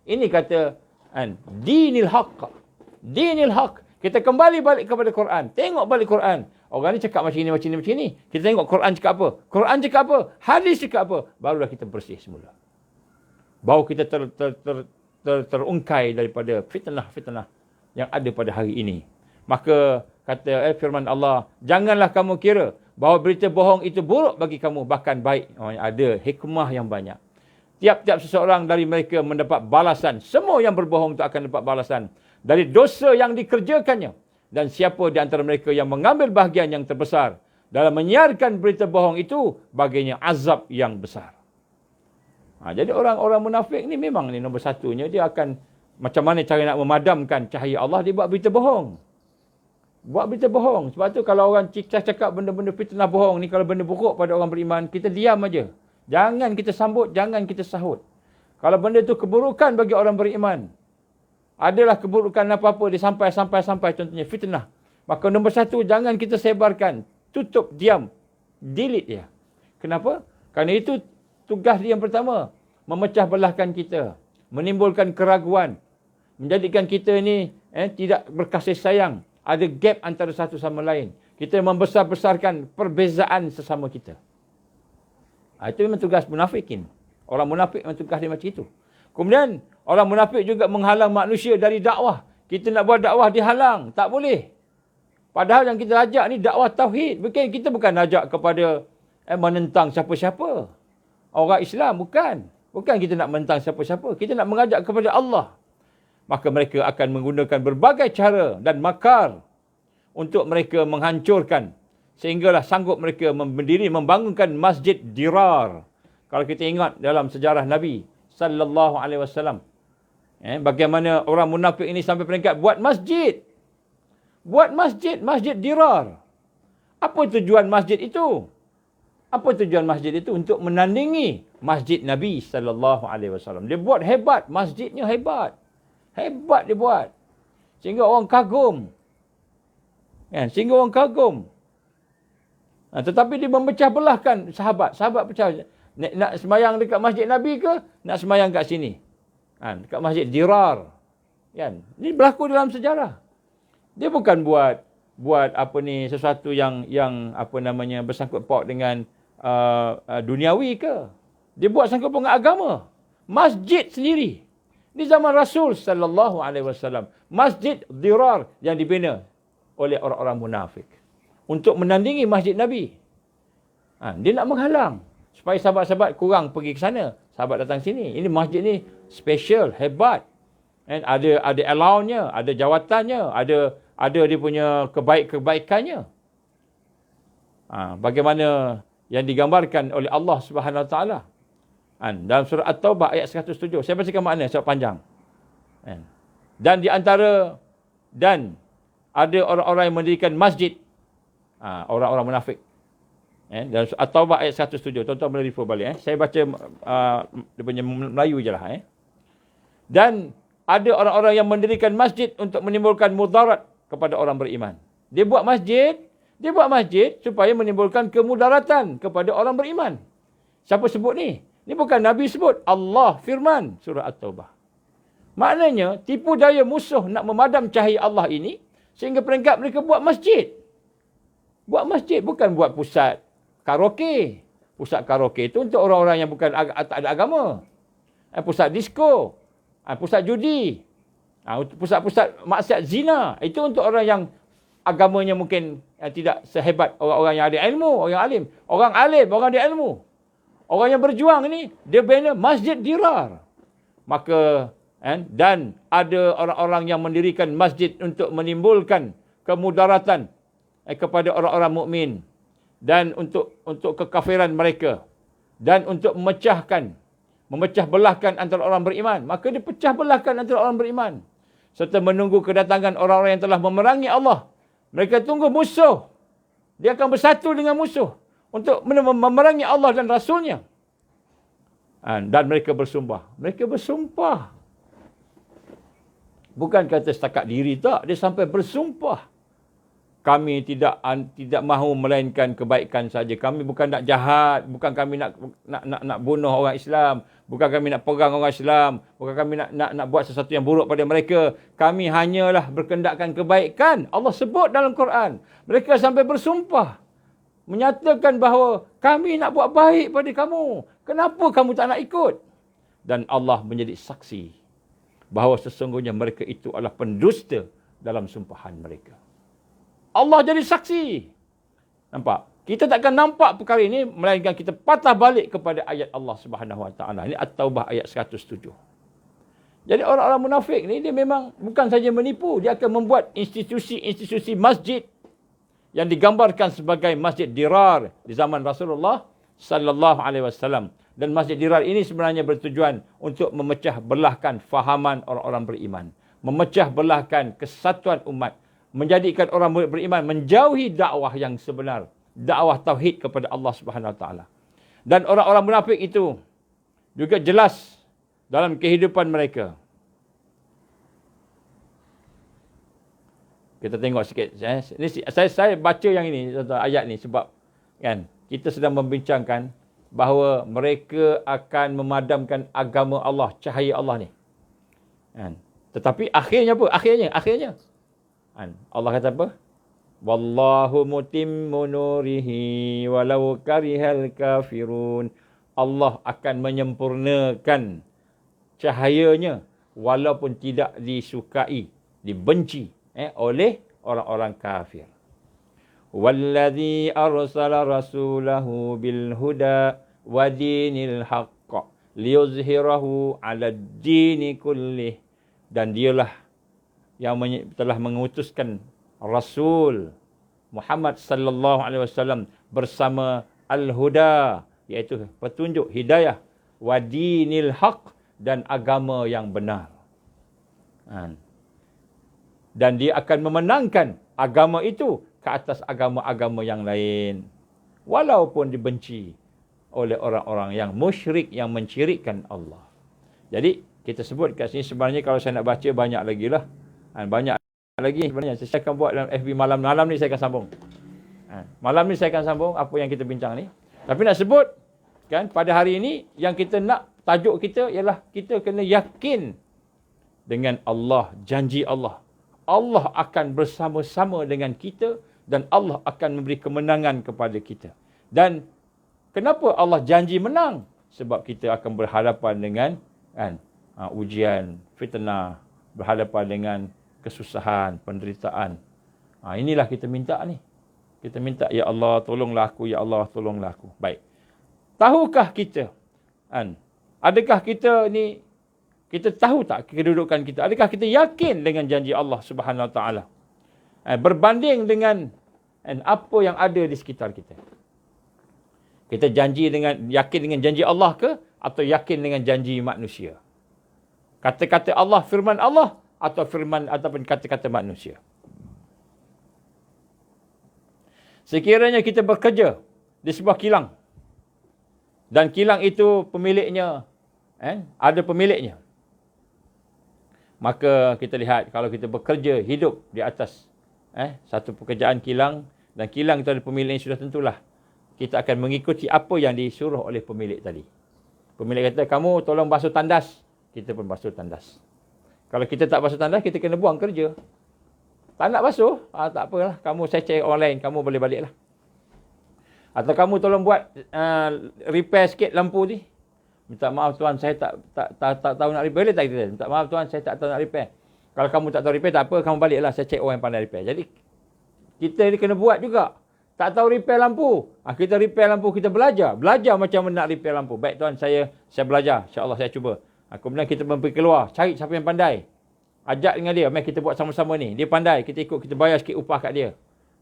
Ini kata dinil haqq. Kita kembali balik kepada Quran. Tengok balik Quran. Orang ni cakap macam ni. Kita tengok Quran cakap apa. Hadis cakap apa. Barulah kita bersih semula. Baru kita terungkai daripada fitnah-fitnah yang ada pada hari ini. Maka kata firman Allah, janganlah kamu kira bahawa berita bohong itu buruk bagi kamu, bahkan baik. Ada hikmah yang banyak. Tiap-tiap seseorang dari mereka mendapat balasan. Semua yang berbohong itu akan dapat balasan dari dosa yang dikerjakannya. Dan siapa di antara mereka yang mengambil bahagian yang terbesar dalam menyiarkan berita bohong itu, baginya azab yang besar. Jadi orang-orang munafik ni memang ni nombor satunya, dia akan macam mana cara nak memadamkan cahaya Allah, dia buat berita bohong. Buat berita bohong. Sebab tu kalau orang cakap benda-benda fitnah bohong ni, kalau benda buruk pada orang beriman, kita diam aja. Jangan kita sambut, jangan kita sahut. Kalau benda tu keburukan bagi orang beriman, adalah keburukan apa-apa dia sampai contohnya fitnah, maka nombor satu, jangan kita sebarkan. Tutup, diam, delete dia. Kenapa? Kerana itu tugas dia yang pertama, memecah belahkan kita, menimbulkan keraguan, menjadikan kita ni tidak berkasih sayang, ada gap antara satu sama lain. Kita membesar-besarkan perbezaan sesama kita. Itu memang tugas munafikin. Orang munafik memang tugas dia macam itu. Kemudian orang munafik juga menghalang manusia dari dakwah. Kita nak buat dakwah dihalang, tak boleh. Padahal yang kita ajak ni dakwah tauhid. Kita bukan ajak kepada menentang siapa-siapa. Orang Islam bukan. Bukan kita nak menentang siapa-siapa. Kita nak mengajak kepada Allah. Maka mereka akan menggunakan berbagai cara dan makar untuk mereka menghancurkan. Sehinggalah sanggup mereka membangunkan masjid Dirar. Kalau kita ingat dalam sejarah Nabi sallallahu alaihi wasallam, bagaimana orang munafik ini sampai peringkat buat masjid. Buat masjid, masjid Dirar. Apa tujuan masjid itu? Apa tujuan masjid itu? Untuk menandingi masjid Nabi sallallahu alaihi wasallam. Dia buat hebat, masjidnya hebat. Hebat dia buat. Sehingga orang kagum. Sehingga orang kagum. Tetapi dia memecah belahkan sahabat. Sahabat pecah. Nak semayang dekat masjid Nabi ke? Nak semayang kat sini. Dekat masjid Dirar. Ini berlaku dalam sejarah. Dia bukan buat sesuatu yang bersangkut paut dengan duniawi ke. Dia buat sangkut paut dengan agama. Masjid sendiri. Di zaman Rasul sallallahu alaihi wasallam, Masjid Dirar yang dibina oleh orang-orang munafik untuk menandingi masjid Nabi. Dia nak menghalang supaya sahabat-sahabat kurang pergi ke sana. Sahabat datang sini. Ini masjid ni special, hebat. Ada allowance-nya, ada jawatannya, ada dia punya kebaikannya. Bagaimana yang digambarkan oleh Allah Subhanahu Wa Taala. Dalam surah At-Taubah ayat 107. Saya bacakan makna sebab panjang. Dan di antara ada orang-orang yang mendirikan masjid, orang-orang munafik. Dalam surah At-Taubah ayat 107. Tuan-tuan boleh refer balik. Saya baca dia punya Melayu je lah. Dan ada orang-orang yang mendirikan masjid untuk menimbulkan mudarat kepada orang beriman. Dia buat masjid supaya menimbulkan kemudaratan kepada orang beriman. Siapa sebut ni? Ini bukan Nabi sebut. Allah firman surah At-Taubah. Maknanya tipu daya musuh nak memadam cahaya Allah ini sehingga peringkat mereka buat masjid. Buat masjid bukan buat pusat karaoke. Pusat karaoke itu untuk orang-orang yang bukan tak ada agama. Pusat disko. Pusat judi, pusat-pusat maksiat zina, itu untuk orang yang agamanya mungkin tidak sehebat orang-orang yang ada ilmu, orang alim. Orang alim, orang ada ilmu. Orang yang berjuang ni, dia bina masjid Dirar. Maka, dan ada orang-orang yang mendirikan masjid untuk menimbulkan kemudaratan kepada orang-orang mukmin dan untuk kekafiran mereka dan untuk memecah belahkan antara orang beriman. Maka dia pecah belahkan antara orang beriman. Serta menunggu kedatangan orang-orang yang telah memerangi Allah. Mereka tunggu musuh. Dia akan bersatu dengan musuh untuk memerangi Allah dan Rasulnya. Dan mereka bersumpah. Mereka bersumpah. Bukan kata setakat diri tak. Dia sampai bersumpah. Kami tidak mahu melainkan kebaikan saja. Kami bukan nak jahat, bukan kami nak bunuh orang Islam, bukan kami nak perang orang Islam, bukan kami nak buat sesuatu yang buruk pada mereka. Kami hanyalah berkendakkan kebaikan. Allah sebut dalam Quran. Mereka sampai bersumpah menyatakan bahawa kami nak buat baik pada kamu. Kenapa kamu tak nak ikut? Dan Allah menjadi saksi bahawa sesungguhnya mereka itu adalah pendusta dalam sumpahan mereka. Allah jadi saksi. Nampak? Kita takkan nampak perkara ini melainkan kita patah balik kepada ayat Allah Subhanahu Wa Taala. Ini At-Taubah ayat 107. Jadi orang-orang munafik ni dia memang bukan saja menipu, dia akan membuat institusi-institusi masjid yang digambarkan sebagai Masjid Dirar di zaman Rasulullah sallallahu alaihi wasallam. Dan Masjid Dirar ini sebenarnya bertujuan untuk memecah belahkan fahaman orang-orang beriman, memecah belahkan kesatuan umat, menjadikan orang beriman menjauhi dakwah yang sebenar, dakwah tauhid kepada Allah Subhanahu Wa Taala. Dan orang-orang munafik itu juga jelas dalam kehidupan mereka. Kita tengok sikit. Saya baca yang ini, ayat ni sebab kan kita sedang membincangkan bahawa mereka akan memadamkan agama Allah, cahaya Allah ni. Kan? Tetapi akhirnya apa? Akhirnya. Kan? Allah kata apa? Wallahu mutimmu nurihi walau karihal kafirun. Allah akan menyempurnakan cahayanya walaupun tidak disukai, dibenci oleh orang-orang kafir. Wallazi arsala rasulahu bil huda wa dinil haqq liyuzhirahu 'ala ad-dini kullih. Dan dialah yang telah mengutuskan Rasul Muhammad sallallahu alaihi wasallam bersama al-huda, iaitu petunjuk hidayah, wa dinil haqq, dan agama yang benar. Dan dia akan memenangkan agama itu ke atas agama-agama yang lain, walaupun dibenci oleh orang-orang yang musyrik, yang mensyirikkan Allah. Jadi kita sebut kat sini, sebenarnya kalau saya nak baca banyak lagi lah. Banyak lagi sebenarnya. Saya akan buat dalam FB malam ni, saya akan sambung. Malam ni saya akan sambung apa yang kita bincang ni. Tapi nak sebut kan, pada hari ini yang kita nak, tajuk kita ialah kita kena yakin dengan Allah, janji Allah. Allah akan bersama-sama dengan kita dan Allah akan memberi kemenangan kepada kita. Dan kenapa Allah janji menang? Sebab kita akan berhadapan dengan ujian, fitnah, berhadapan dengan kesusahan, penderitaan. Inilah kita minta ni. Kita minta, ya Allah tolonglah aku, ya Allah tolonglah aku. Baik. Tahukah kita, adakah kita ni, kita tahu tak kedudukan kita? Adakah kita yakin dengan janji Allah Subhanahu Wa Taala? Berbanding dengan apa yang ada di sekitar kita. Kita yakin dengan janji Allah ke, atau yakin dengan janji manusia? Kata-kata Allah, firman Allah, ataupun kata-kata manusia. Sekiranya kita bekerja di sebuah kilang, dan kilang itu pemiliknya, ada pemiliknya, maka kita lihat kalau kita bekerja hidup di atas satu pekerjaan kilang, dan kilang itu ada pemilik yang sudah tentulah, kita akan mengikuti apa yang disuruh oleh pemilik tadi. Pemilik kata, kamu tolong basuh tandas, kita pun basuh tandas. Kalau kita tak basuh tandas, kita kena buang kerja. Tak nak basuh, tak apalah, saya cari orang lain, kamu boleh baliklah. Atau kamu tolong buat repair sikit lampu ni. Minta maaf tuan, saya tak tahu nak repair. Boleh tak kita? Minta maaf tuan, saya tak tahu nak repair. Kalau kamu tak tahu repair, tak apa, kamu baliklah, saya cek orang yang pandai repair. Jadi kita ni kena buat juga. Tak tahu repair lampu, kita repair lampu, kita belajar macam mana nak repair lampu. Baik tuan, saya belajar, insya-Allah saya cuba. Kemudian kita pergi keluar, cari siapa yang pandai. Ajak dengan dia, mari kita buat sama-sama ni. Dia pandai, kita ikut, kita bayar sikit upah kat dia.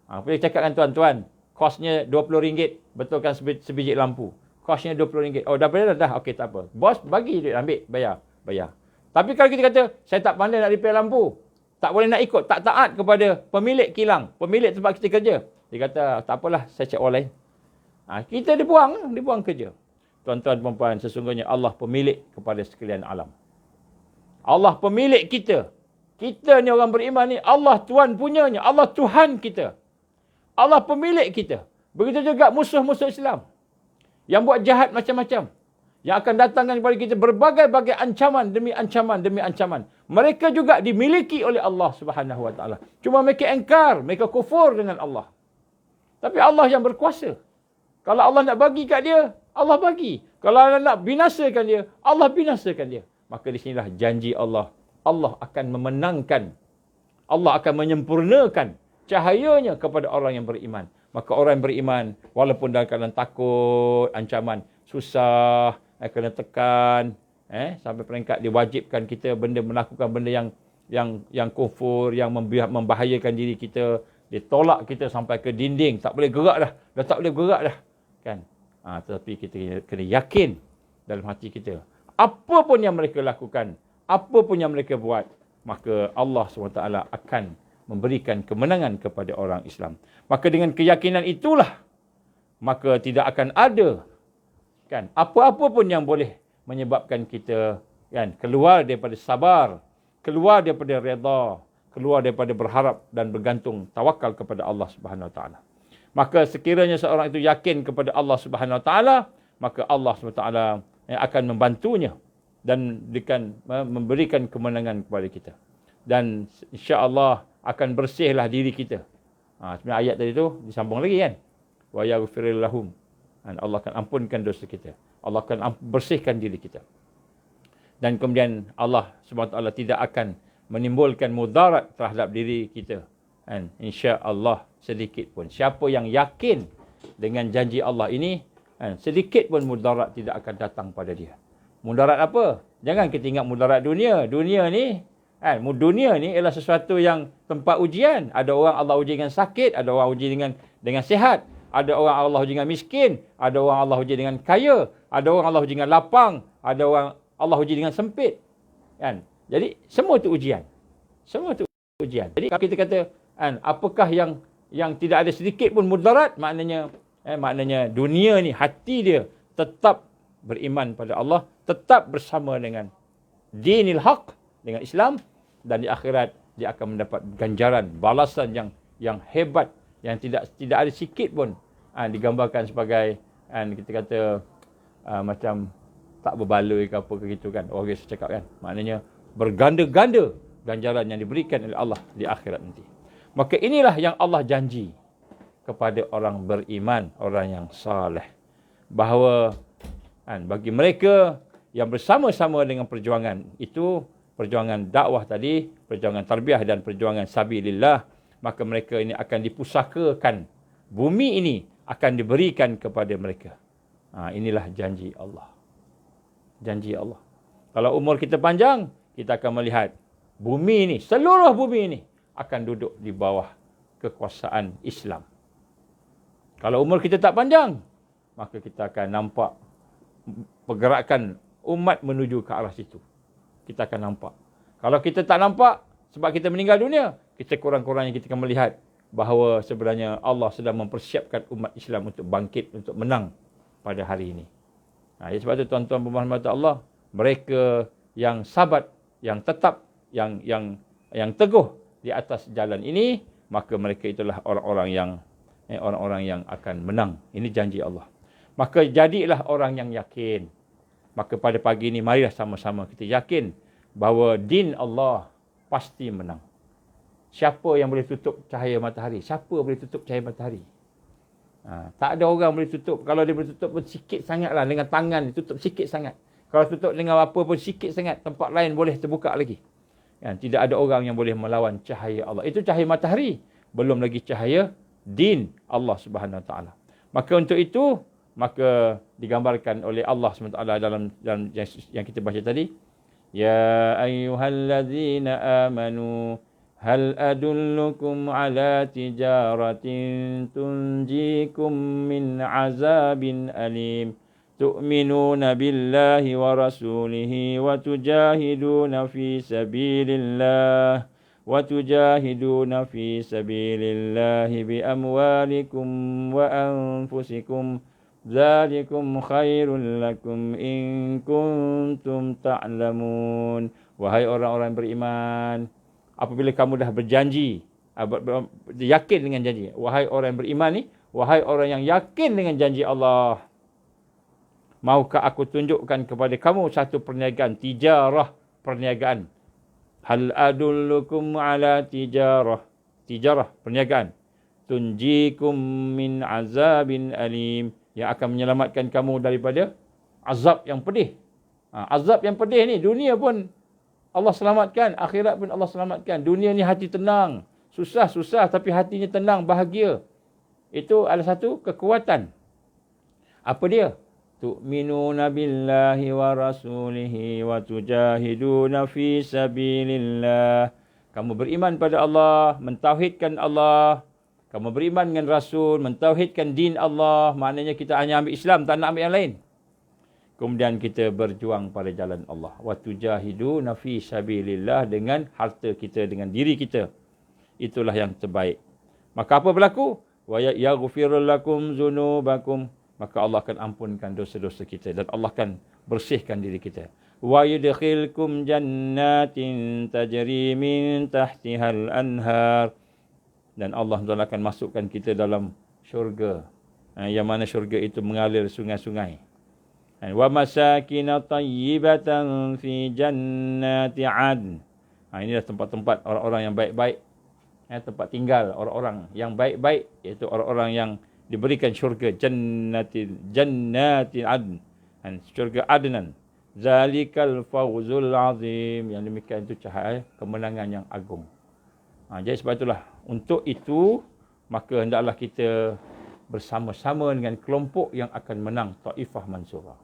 Pergi cakap dengan tuan, kosnya RM20, betulkan sebiji lampu. Kosnya RM20. Oh, dah bayar dah. Okey, tak apa. Bos bagi duit, ambil, bayar. Tapi kalau kita kata, saya tak pandai nak repair lampu, tak boleh nak ikut, tak taat kepada pemilik kilang, pemilik tempat kita kerja. Dia kata, tak apalah, saya cek orang lain. Kita dibuang kerja. Tuan-tuan dan puan-puan, sesungguhnya Allah pemilik kepada sekalian alam. Allah pemilik kita. Kita ni orang beriman ni, Allah Tuhan punyanya. Allah Tuhan kita. Allah pemilik kita. Begitu juga musuh-musuh Islam. Yang buat jahat macam-macam. Yang akan datangkan kepada kita berbagai-bagai ancaman demi ancaman demi ancaman. Mereka juga dimiliki oleh Allah Subhanahu Wa Taala. Cuma mereka engkar, mereka kufur dengan Allah. Tapi Allah yang berkuasa. Kalau Allah nak bagi kat dia, Allah bagi. Kalau Allah nak binasakan dia, Allah binasakan dia. Maka di sinilah janji Allah. Allah akan memenangkan. Allah akan menyempurnakan cahayanya kepada orang yang beriman. Maka orang yang beriman, walaupun dalam keadaan takut, ancaman, susah, kena tekan, sampai peringkat diwajibkan kita melakukan benda yang kufur, yang membahayakan diri kita, dia tolak kita sampai ke dinding, tak boleh gerak dah tak boleh gerak dah. Kan? Tetapi kita kena yakin dalam hati kita, apa pun yang mereka lakukan, apa pun yang mereka buat, maka Allah SWT akan memberikan kemenangan kepada orang Islam. Maka dengan keyakinan itulah, maka tidak akan ada kan apa-apa pun yang boleh menyebabkan kita kan keluar daripada sabar, keluar daripada redha, keluar daripada berharap dan bergantung tawakal kepada Allah Subhanahu Wa Taala. Maka sekiranya seorang itu yakin kepada Allah Subhanahu Wa Taala, maka Allah Subhanahu Wa Taala akan membantunya dan memberikan kemenangan kepada kita. Dan insya-Allah akan bersihlah diri kita. Sebenarnya ayat tadi tu disambung lagi kan. Wa yaghfir lahum. Allah akan ampunkan dosa kita. Allah akan bersihkan diri kita. Dan kemudian Allah SWT tidak akan menimbulkan mudarat terhadap diri kita. Dan insya-Allah sedikit pun. Siapa yang yakin dengan janji Allah ini, sedikit pun mudarat tidak akan datang pada dia. Mudarat apa? Jangan kita ingat mudarat dunia. Dunia ni ialah sesuatu yang tempat ujian. Ada orang Allah uji dengan sakit, ada orang uji dengan sihat, ada orang Allah uji dengan miskin, ada orang Allah uji dengan kaya, ada orang Allah uji dengan lapang, ada orang Allah uji dengan sempit. Kan? Jadi semua itu ujian. Semua itu ujian. Jadi kalau kita kata apakah yang tidak ada sedikit pun mudarat, maknanya dunia ni hati dia tetap beriman pada Allah, tetap bersama dengan dinil haq, dengan Islam, dan di akhirat dia akan mendapat ganjaran, balasan yang hebat, yang tidak ada sikit pun digambarkan sebagai kita kata macam tak berbaloi ke apa ke gitu kan. Orang biasa cakap kan. Maknanya berganda-ganda ganjaran yang diberikan oleh Allah di akhirat nanti. Maka inilah yang Allah janji kepada orang beriman, orang yang saleh, bahawa bagi mereka yang bersama-sama dengan perjuangan itu, perjuangan dakwah tadi, perjuangan tarbiyah dan perjuangan sabilillah, maka mereka ini akan dipusakakan. Bumi ini akan diberikan kepada mereka. Inilah janji Allah. Janji Allah. Kalau umur kita panjang, kita akan melihat bumi ini, seluruh bumi ini akan duduk di bawah kekuasaan Islam. Kalau umur kita tak panjang, maka kita akan nampak pergerakan umat menuju ke arah situ. Kita akan nampak. Kalau kita tak nampak, sebab kita meninggal dunia, kita kurang-kurangnya kita akan melihat bahawa sebenarnya Allah sedang mempersiapkan umat Islam untuk bangkit, untuk menang pada hari ini. Sebab itu tuan-tuan berhormat Allah, mereka yang sabat, yang tetap, yang teguh di atas jalan ini, maka mereka itulah orang-orang yang akan menang. Ini janji Allah. Maka jadilah orang yang yakin. Maka pada pagi ini marilah sama-sama kita yakin bahawa din Allah pasti menang. Siapa yang boleh tutup cahaya matahari? Siapa boleh tutup cahaya matahari? Tak ada orang boleh tutup. Kalau dia boleh tutup pun sikit sangatlah, dengan tangan tutup sikit sangat. Kalau tutup dengan apa pun sikit sangat, tempat lain boleh terbuka lagi. Tidak ada orang yang boleh melawan cahaya Allah. Itu cahaya matahari. Belum lagi cahaya din Allah Subhanahu Wa Taala. Maka untuk itu, maka digambarkan oleh Allah SWT dalam yang kita baca tadi, ya ayyuhallazina amanu hal adullukum ala tijaratin tunjikum min azabin alim tu'minuna billahi wa rasulihi wa tujahiduna fi sabilillah bi amwalikum wa anfusikum dzalikum khairul lakum in kuntum ta'lamun. Wahai orang-orang beriman, apabila kamu dah berjanji, yakin dengan janji. Wahai orang yang beriman ni, wahai orang yang yakin dengan janji Allah, maukah aku tunjukkan kepada kamu satu perniagaan, tijarah, perniagaan. Hal adullukum ala tijarah, perniagaan. Tunjikum min azabin alim, yang akan menyelamatkan kamu daripada azab yang pedih. Azab yang pedih ni, dunia pun Allah selamatkan, akhirat pun Allah selamatkan. Dunia ni hati tenang, susah-susah tapi hatinya tenang, bahagia. Itu adalah satu kekuatan. Apa dia? Tu'minuna billahi wa rasulihi wa tujahiduna fi sabilillah. Kamu beriman pada Allah, mentauhidkan Allah. Kamu beriman dengan Rasul, mentauhidkan din Allah. Maknanya kita hanya ambil Islam, tak nak ambil yang lain. Kemudian kita berjuang pada jalan Allah. Wa tujahiduna fi sabilillah, dengan harta kita, dengan diri kita. Itulah yang terbaik. Maka apa berlaku? Wa yaghfir lakum dzunubakum. Maka Allah akan ampunkan dosa-dosa kita dan Allah akan bersihkan diri kita. Wa yudkhilkum jannatin tajri min tahtihal anhar. Dan Allah akan masukkan kita dalam syurga. Yang mana syurga itu mengalir sungai-sungai. Wa masakin tayyibatan fi jannati 'adn. Inilah tempat-tempat orang-orang yang baik-baik. Tempat tinggal orang-orang yang baik-baik, iaitu orang-orang yang diberikan syurga, jannatin adn, syurga adnan. Zalikal fawzul azim. Yang demikian itu cahaya kemenangan yang agung. Jadi sebab itulah, untuk itu maka hendaklah kita bersama-sama dengan kelompok yang akan menang, Taifah Mansurah.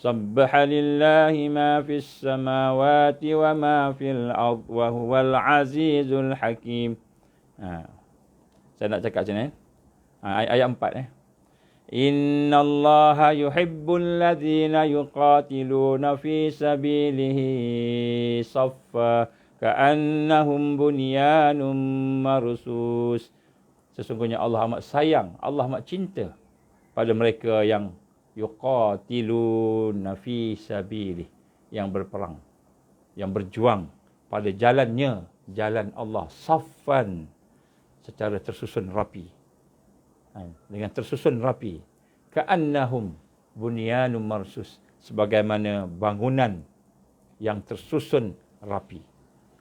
Sabbaha lillahi ma fis samawati wa ma fil ard wa huwal azizul hakim. Saya nak cakap macam ni. Ayat 4. Inna Allaha yuhibbul ladzina yuqatiluna fi sabilihi saffa ka'annahum bunyanun marsus. Sesungguhnya Allah amat sayang, Allah amat cinta pada mereka yang yuqatiluna fi sabilihi, yang berperang, yang berjuang pada jalannya, jalan Allah, saffan, secara tersusun rapi. Dengan tersusun rapi. Ka'annahum bunyanun marsus, sebagaimana bangunan yang tersusun rapi.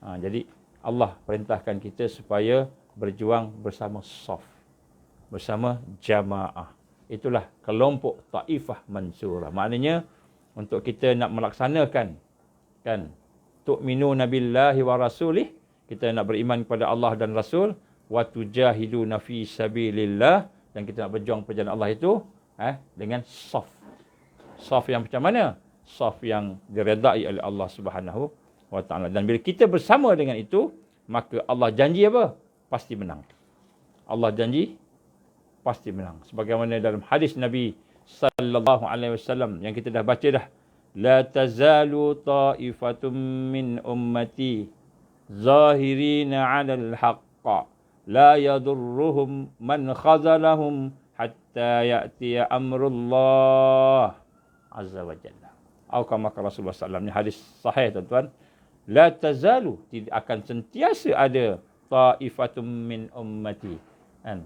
Jadi Allah perintahkan kita supaya berjuang bersama saf, bersama jamaah. Itulah kelompok Taifah Mansurah. Maknanya untuk kita nak melaksanakan, kan, tu'minuna billahi wa rasulih, kita nak beriman kepada Allah dan Rasul, wa tujahiduna fi sabilillah, dan kita nak berjuang pada jalan Allah itu dengan saf. Saf yang macam mana? Saf yang diredai oleh Allah Subhanahu wa taala. Dan bila kita bersama dengan itu, maka Allah janji apa? Pasti menang. Allah janji pasti menang. Sebagaimana dalam hadis Nabi sallallahu alaihi wasallam yang kita dah baca dah, la tazalu ta'ifatum min ummati zahirina 'alal haqq la yadurruhum man khazalahum hatta ya'tiya amrullah azza wa jalla. Atau kama Rasulullah sallallahu alaihi wasallam, ni hadis sahih tuan-tuan. La tazalu, tidak akan sentiasa ada ta'ifatum min ummati, kan?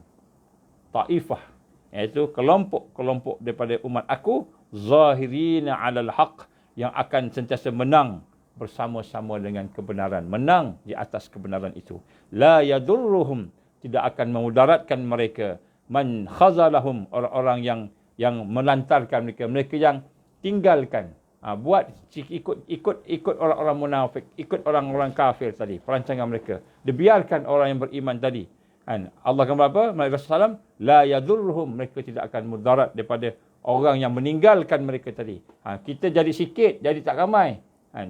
Taifah, iaitu kelompok-kelompok daripada umat aku, zahirina 'alal haqq, yang akan sentiasa menang bersama-sama dengan kebenaran, menang di atas kebenaran itu. La yadurruhum, tidak akan memudaratkan mereka, man khazalahum, orang-orang yang melantarkan mereka, mereka yang tinggalkan, buat ikut orang-orang munafik, ikut orang-orang kafir tadi, perancangan mereka. Dibiarkan orang yang beriman tadi. Allah akan berapa? Rasulullah SAW, la yadurruhum, mereka tidak akan mudarat daripada orang yang meninggalkan mereka tadi. Kita jadi sikit, jadi tak ramai,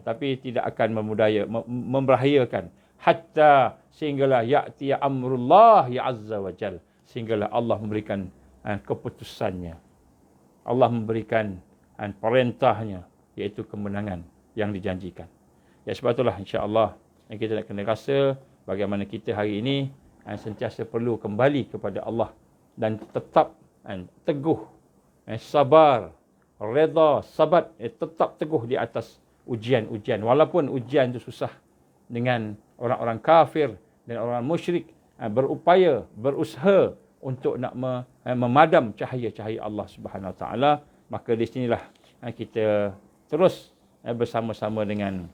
tapi tidak akan membahayakan. Hatta, sehinggalah ya'tiya amrullah ya azza wa jal, sehinggalah Allah memberikan keputusannya. Allah memberikan perintahnya, iaitu kemenangan yang dijanjikan. Ya, sebab itulah insya-Allah yang kita nak kena rasa bagaimana kita hari ini sentiasa perlu kembali kepada Allah dan tetap teguh, sabar, redha, sabat, tetap teguh di atas ujian-ujian. Walaupun ujian itu susah, dengan orang-orang kafir dan orang musyrik berupaya, berusaha untuk nak memadam cahaya-cahaya Allah Subhanahu Wa Taala, maka di sinilah kita terus bersama-sama dengan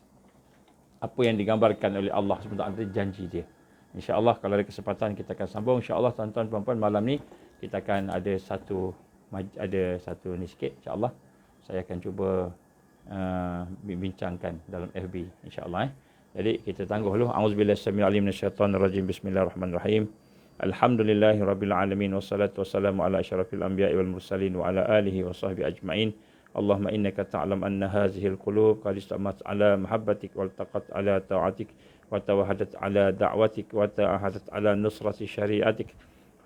apa yang digambarkan oleh Allah Subhanahu Wa Taala, janji dia. InsyaAllah kalau ada kesempatan kita akan sambung. InsyaAllah tuan-tuan puan-puan, malam ni kita akan ada satu ni sikit. InsyaAllah saya akan cuba bincangkan dalam FB. InsyaAllah. Jadi kita tangguh dulu. Auzubillahi samil alim minasyaitonir rajim. Bismillahirrahmanirrahim. Alhamdulillahirabbil alamin wassalatu wassalamu ala asyrafil anbiya'i wal mursalin wa ala alihi wa sahbihi ajma'in. Allahumma innaka ta'lam anna hadhihi al-qulub qad istamat ala mahabbatik wal taqat ala ta'atik wa tawahadat ala da'watik wa ta'ahadat ala nusrati syari'atik.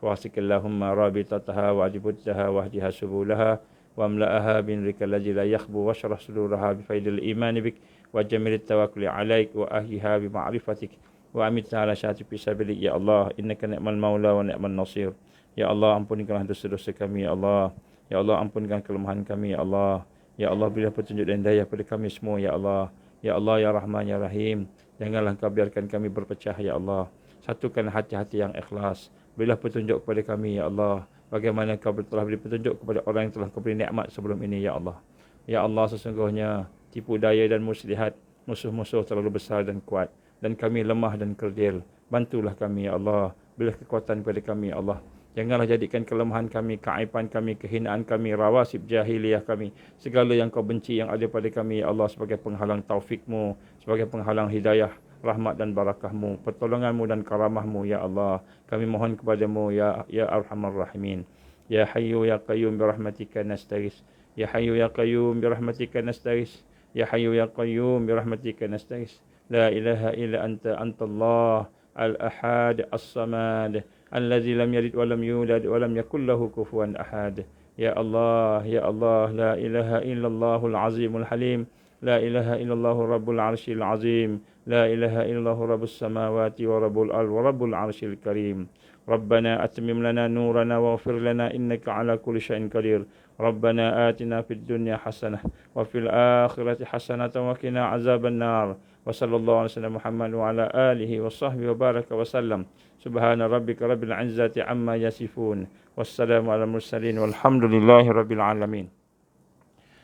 Wasik Allahumma rabitataha wa adibudtaha wa hdiha subulaha wa amla'aha bin rika allazi la yakhbu wa syrah suduraha bi faidil iman bik wa jamilit tawakkuli alaik wa ahliha bi ma'rifatik wa amitna ala syahati fi sabilik. Ya Allah, innaka ni'mal maula wa ni'mal nasir. Ya Allah, ampunikanlah dosa-dosa kami ya Allah. Ya Allah, ampunkan kelemahan kami ya Allah. Ya Allah, berilah petunjuk dan hidayah pada kami semua ya Allah. Ya Allah, ya Rahman ya Rahim, janganlah Kau biarkan kami berpecah ya Allah. Satukan hati-hati yang ikhlas. Berilah petunjuk kepada kami ya Allah. Bagaimana Kau telah beri petunjuk kepada orang yang telah Kau beri nikmat sebelum ini ya Allah. Ya Allah, sesungguhnya tipu daya dan muslihat musuh-musuh terlalu besar dan kuat, dan kami lemah dan kerdil. Bantulah kami ya Allah. Berilah kekuatan kepada kami ya Allah. Janganlah jadikan kelemahan kami, keaiban kami, kehinaan kami, rawasib jahiliyah kami, segala yang Kau benci yang ada pada kami ya Allah, sebagai penghalang taufik-Mu, sebagai penghalang hidayah, rahmat dan barakah-Mu, pertolongan-Mu dan karamah-Mu ya Allah. Kami mohon kepada-Mu ya Arhamar Rahimin. Ya Hayyu ya Qayyum birahmatika nastaghis. Ya Hayyu ya Qayyum birahmatika nastaghis. Ya Hayyu ya Qayyum birahmatika nastaghis. La ilaha illa antallah al-ahad as-samad alladzi lam yalid wa lam yulad wa lam yakul lahu kufuwan ahad. Ya Allah, ya Allah, la ilaha illallahul azimul halim. La ilaha illallah rabbul arsyil azim. La ilaha illallah rabbus samawati wa rabbul al wa rabbul arsyil karim. Rabbana atmim lana nurana waghfir lana innaka ala kulli syai'in qadir. Rabbana atina fid dunya hasanah wa fil akhirati hasanah wa qina azaban nar. Wa sallallahu alaihi Muhammad wa ala alihi wa sahbihi wa baraka wa sallam. Subhana rabbika rabbil izzati amma yasifun. Wassalamu ala mursalin walhamdulillahi rabbil alamin.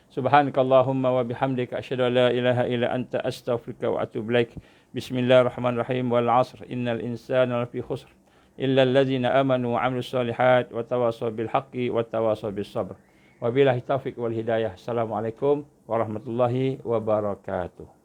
Subhanakallahumma wa bihamdika asyhadu an la ilaha illa anta astaghfiruka wa atubu ilaik. Bismillahirrahmanirrahim. Wal 'asr innal insana lafi khusr illa allazina amanu wa 'amilus solihat wa tawasaw bil haqqi wa tawasaw bis sabr. Wabillahi taufiq wal hidayah. Assalamualaikum warahmatullahi wabarakatuh.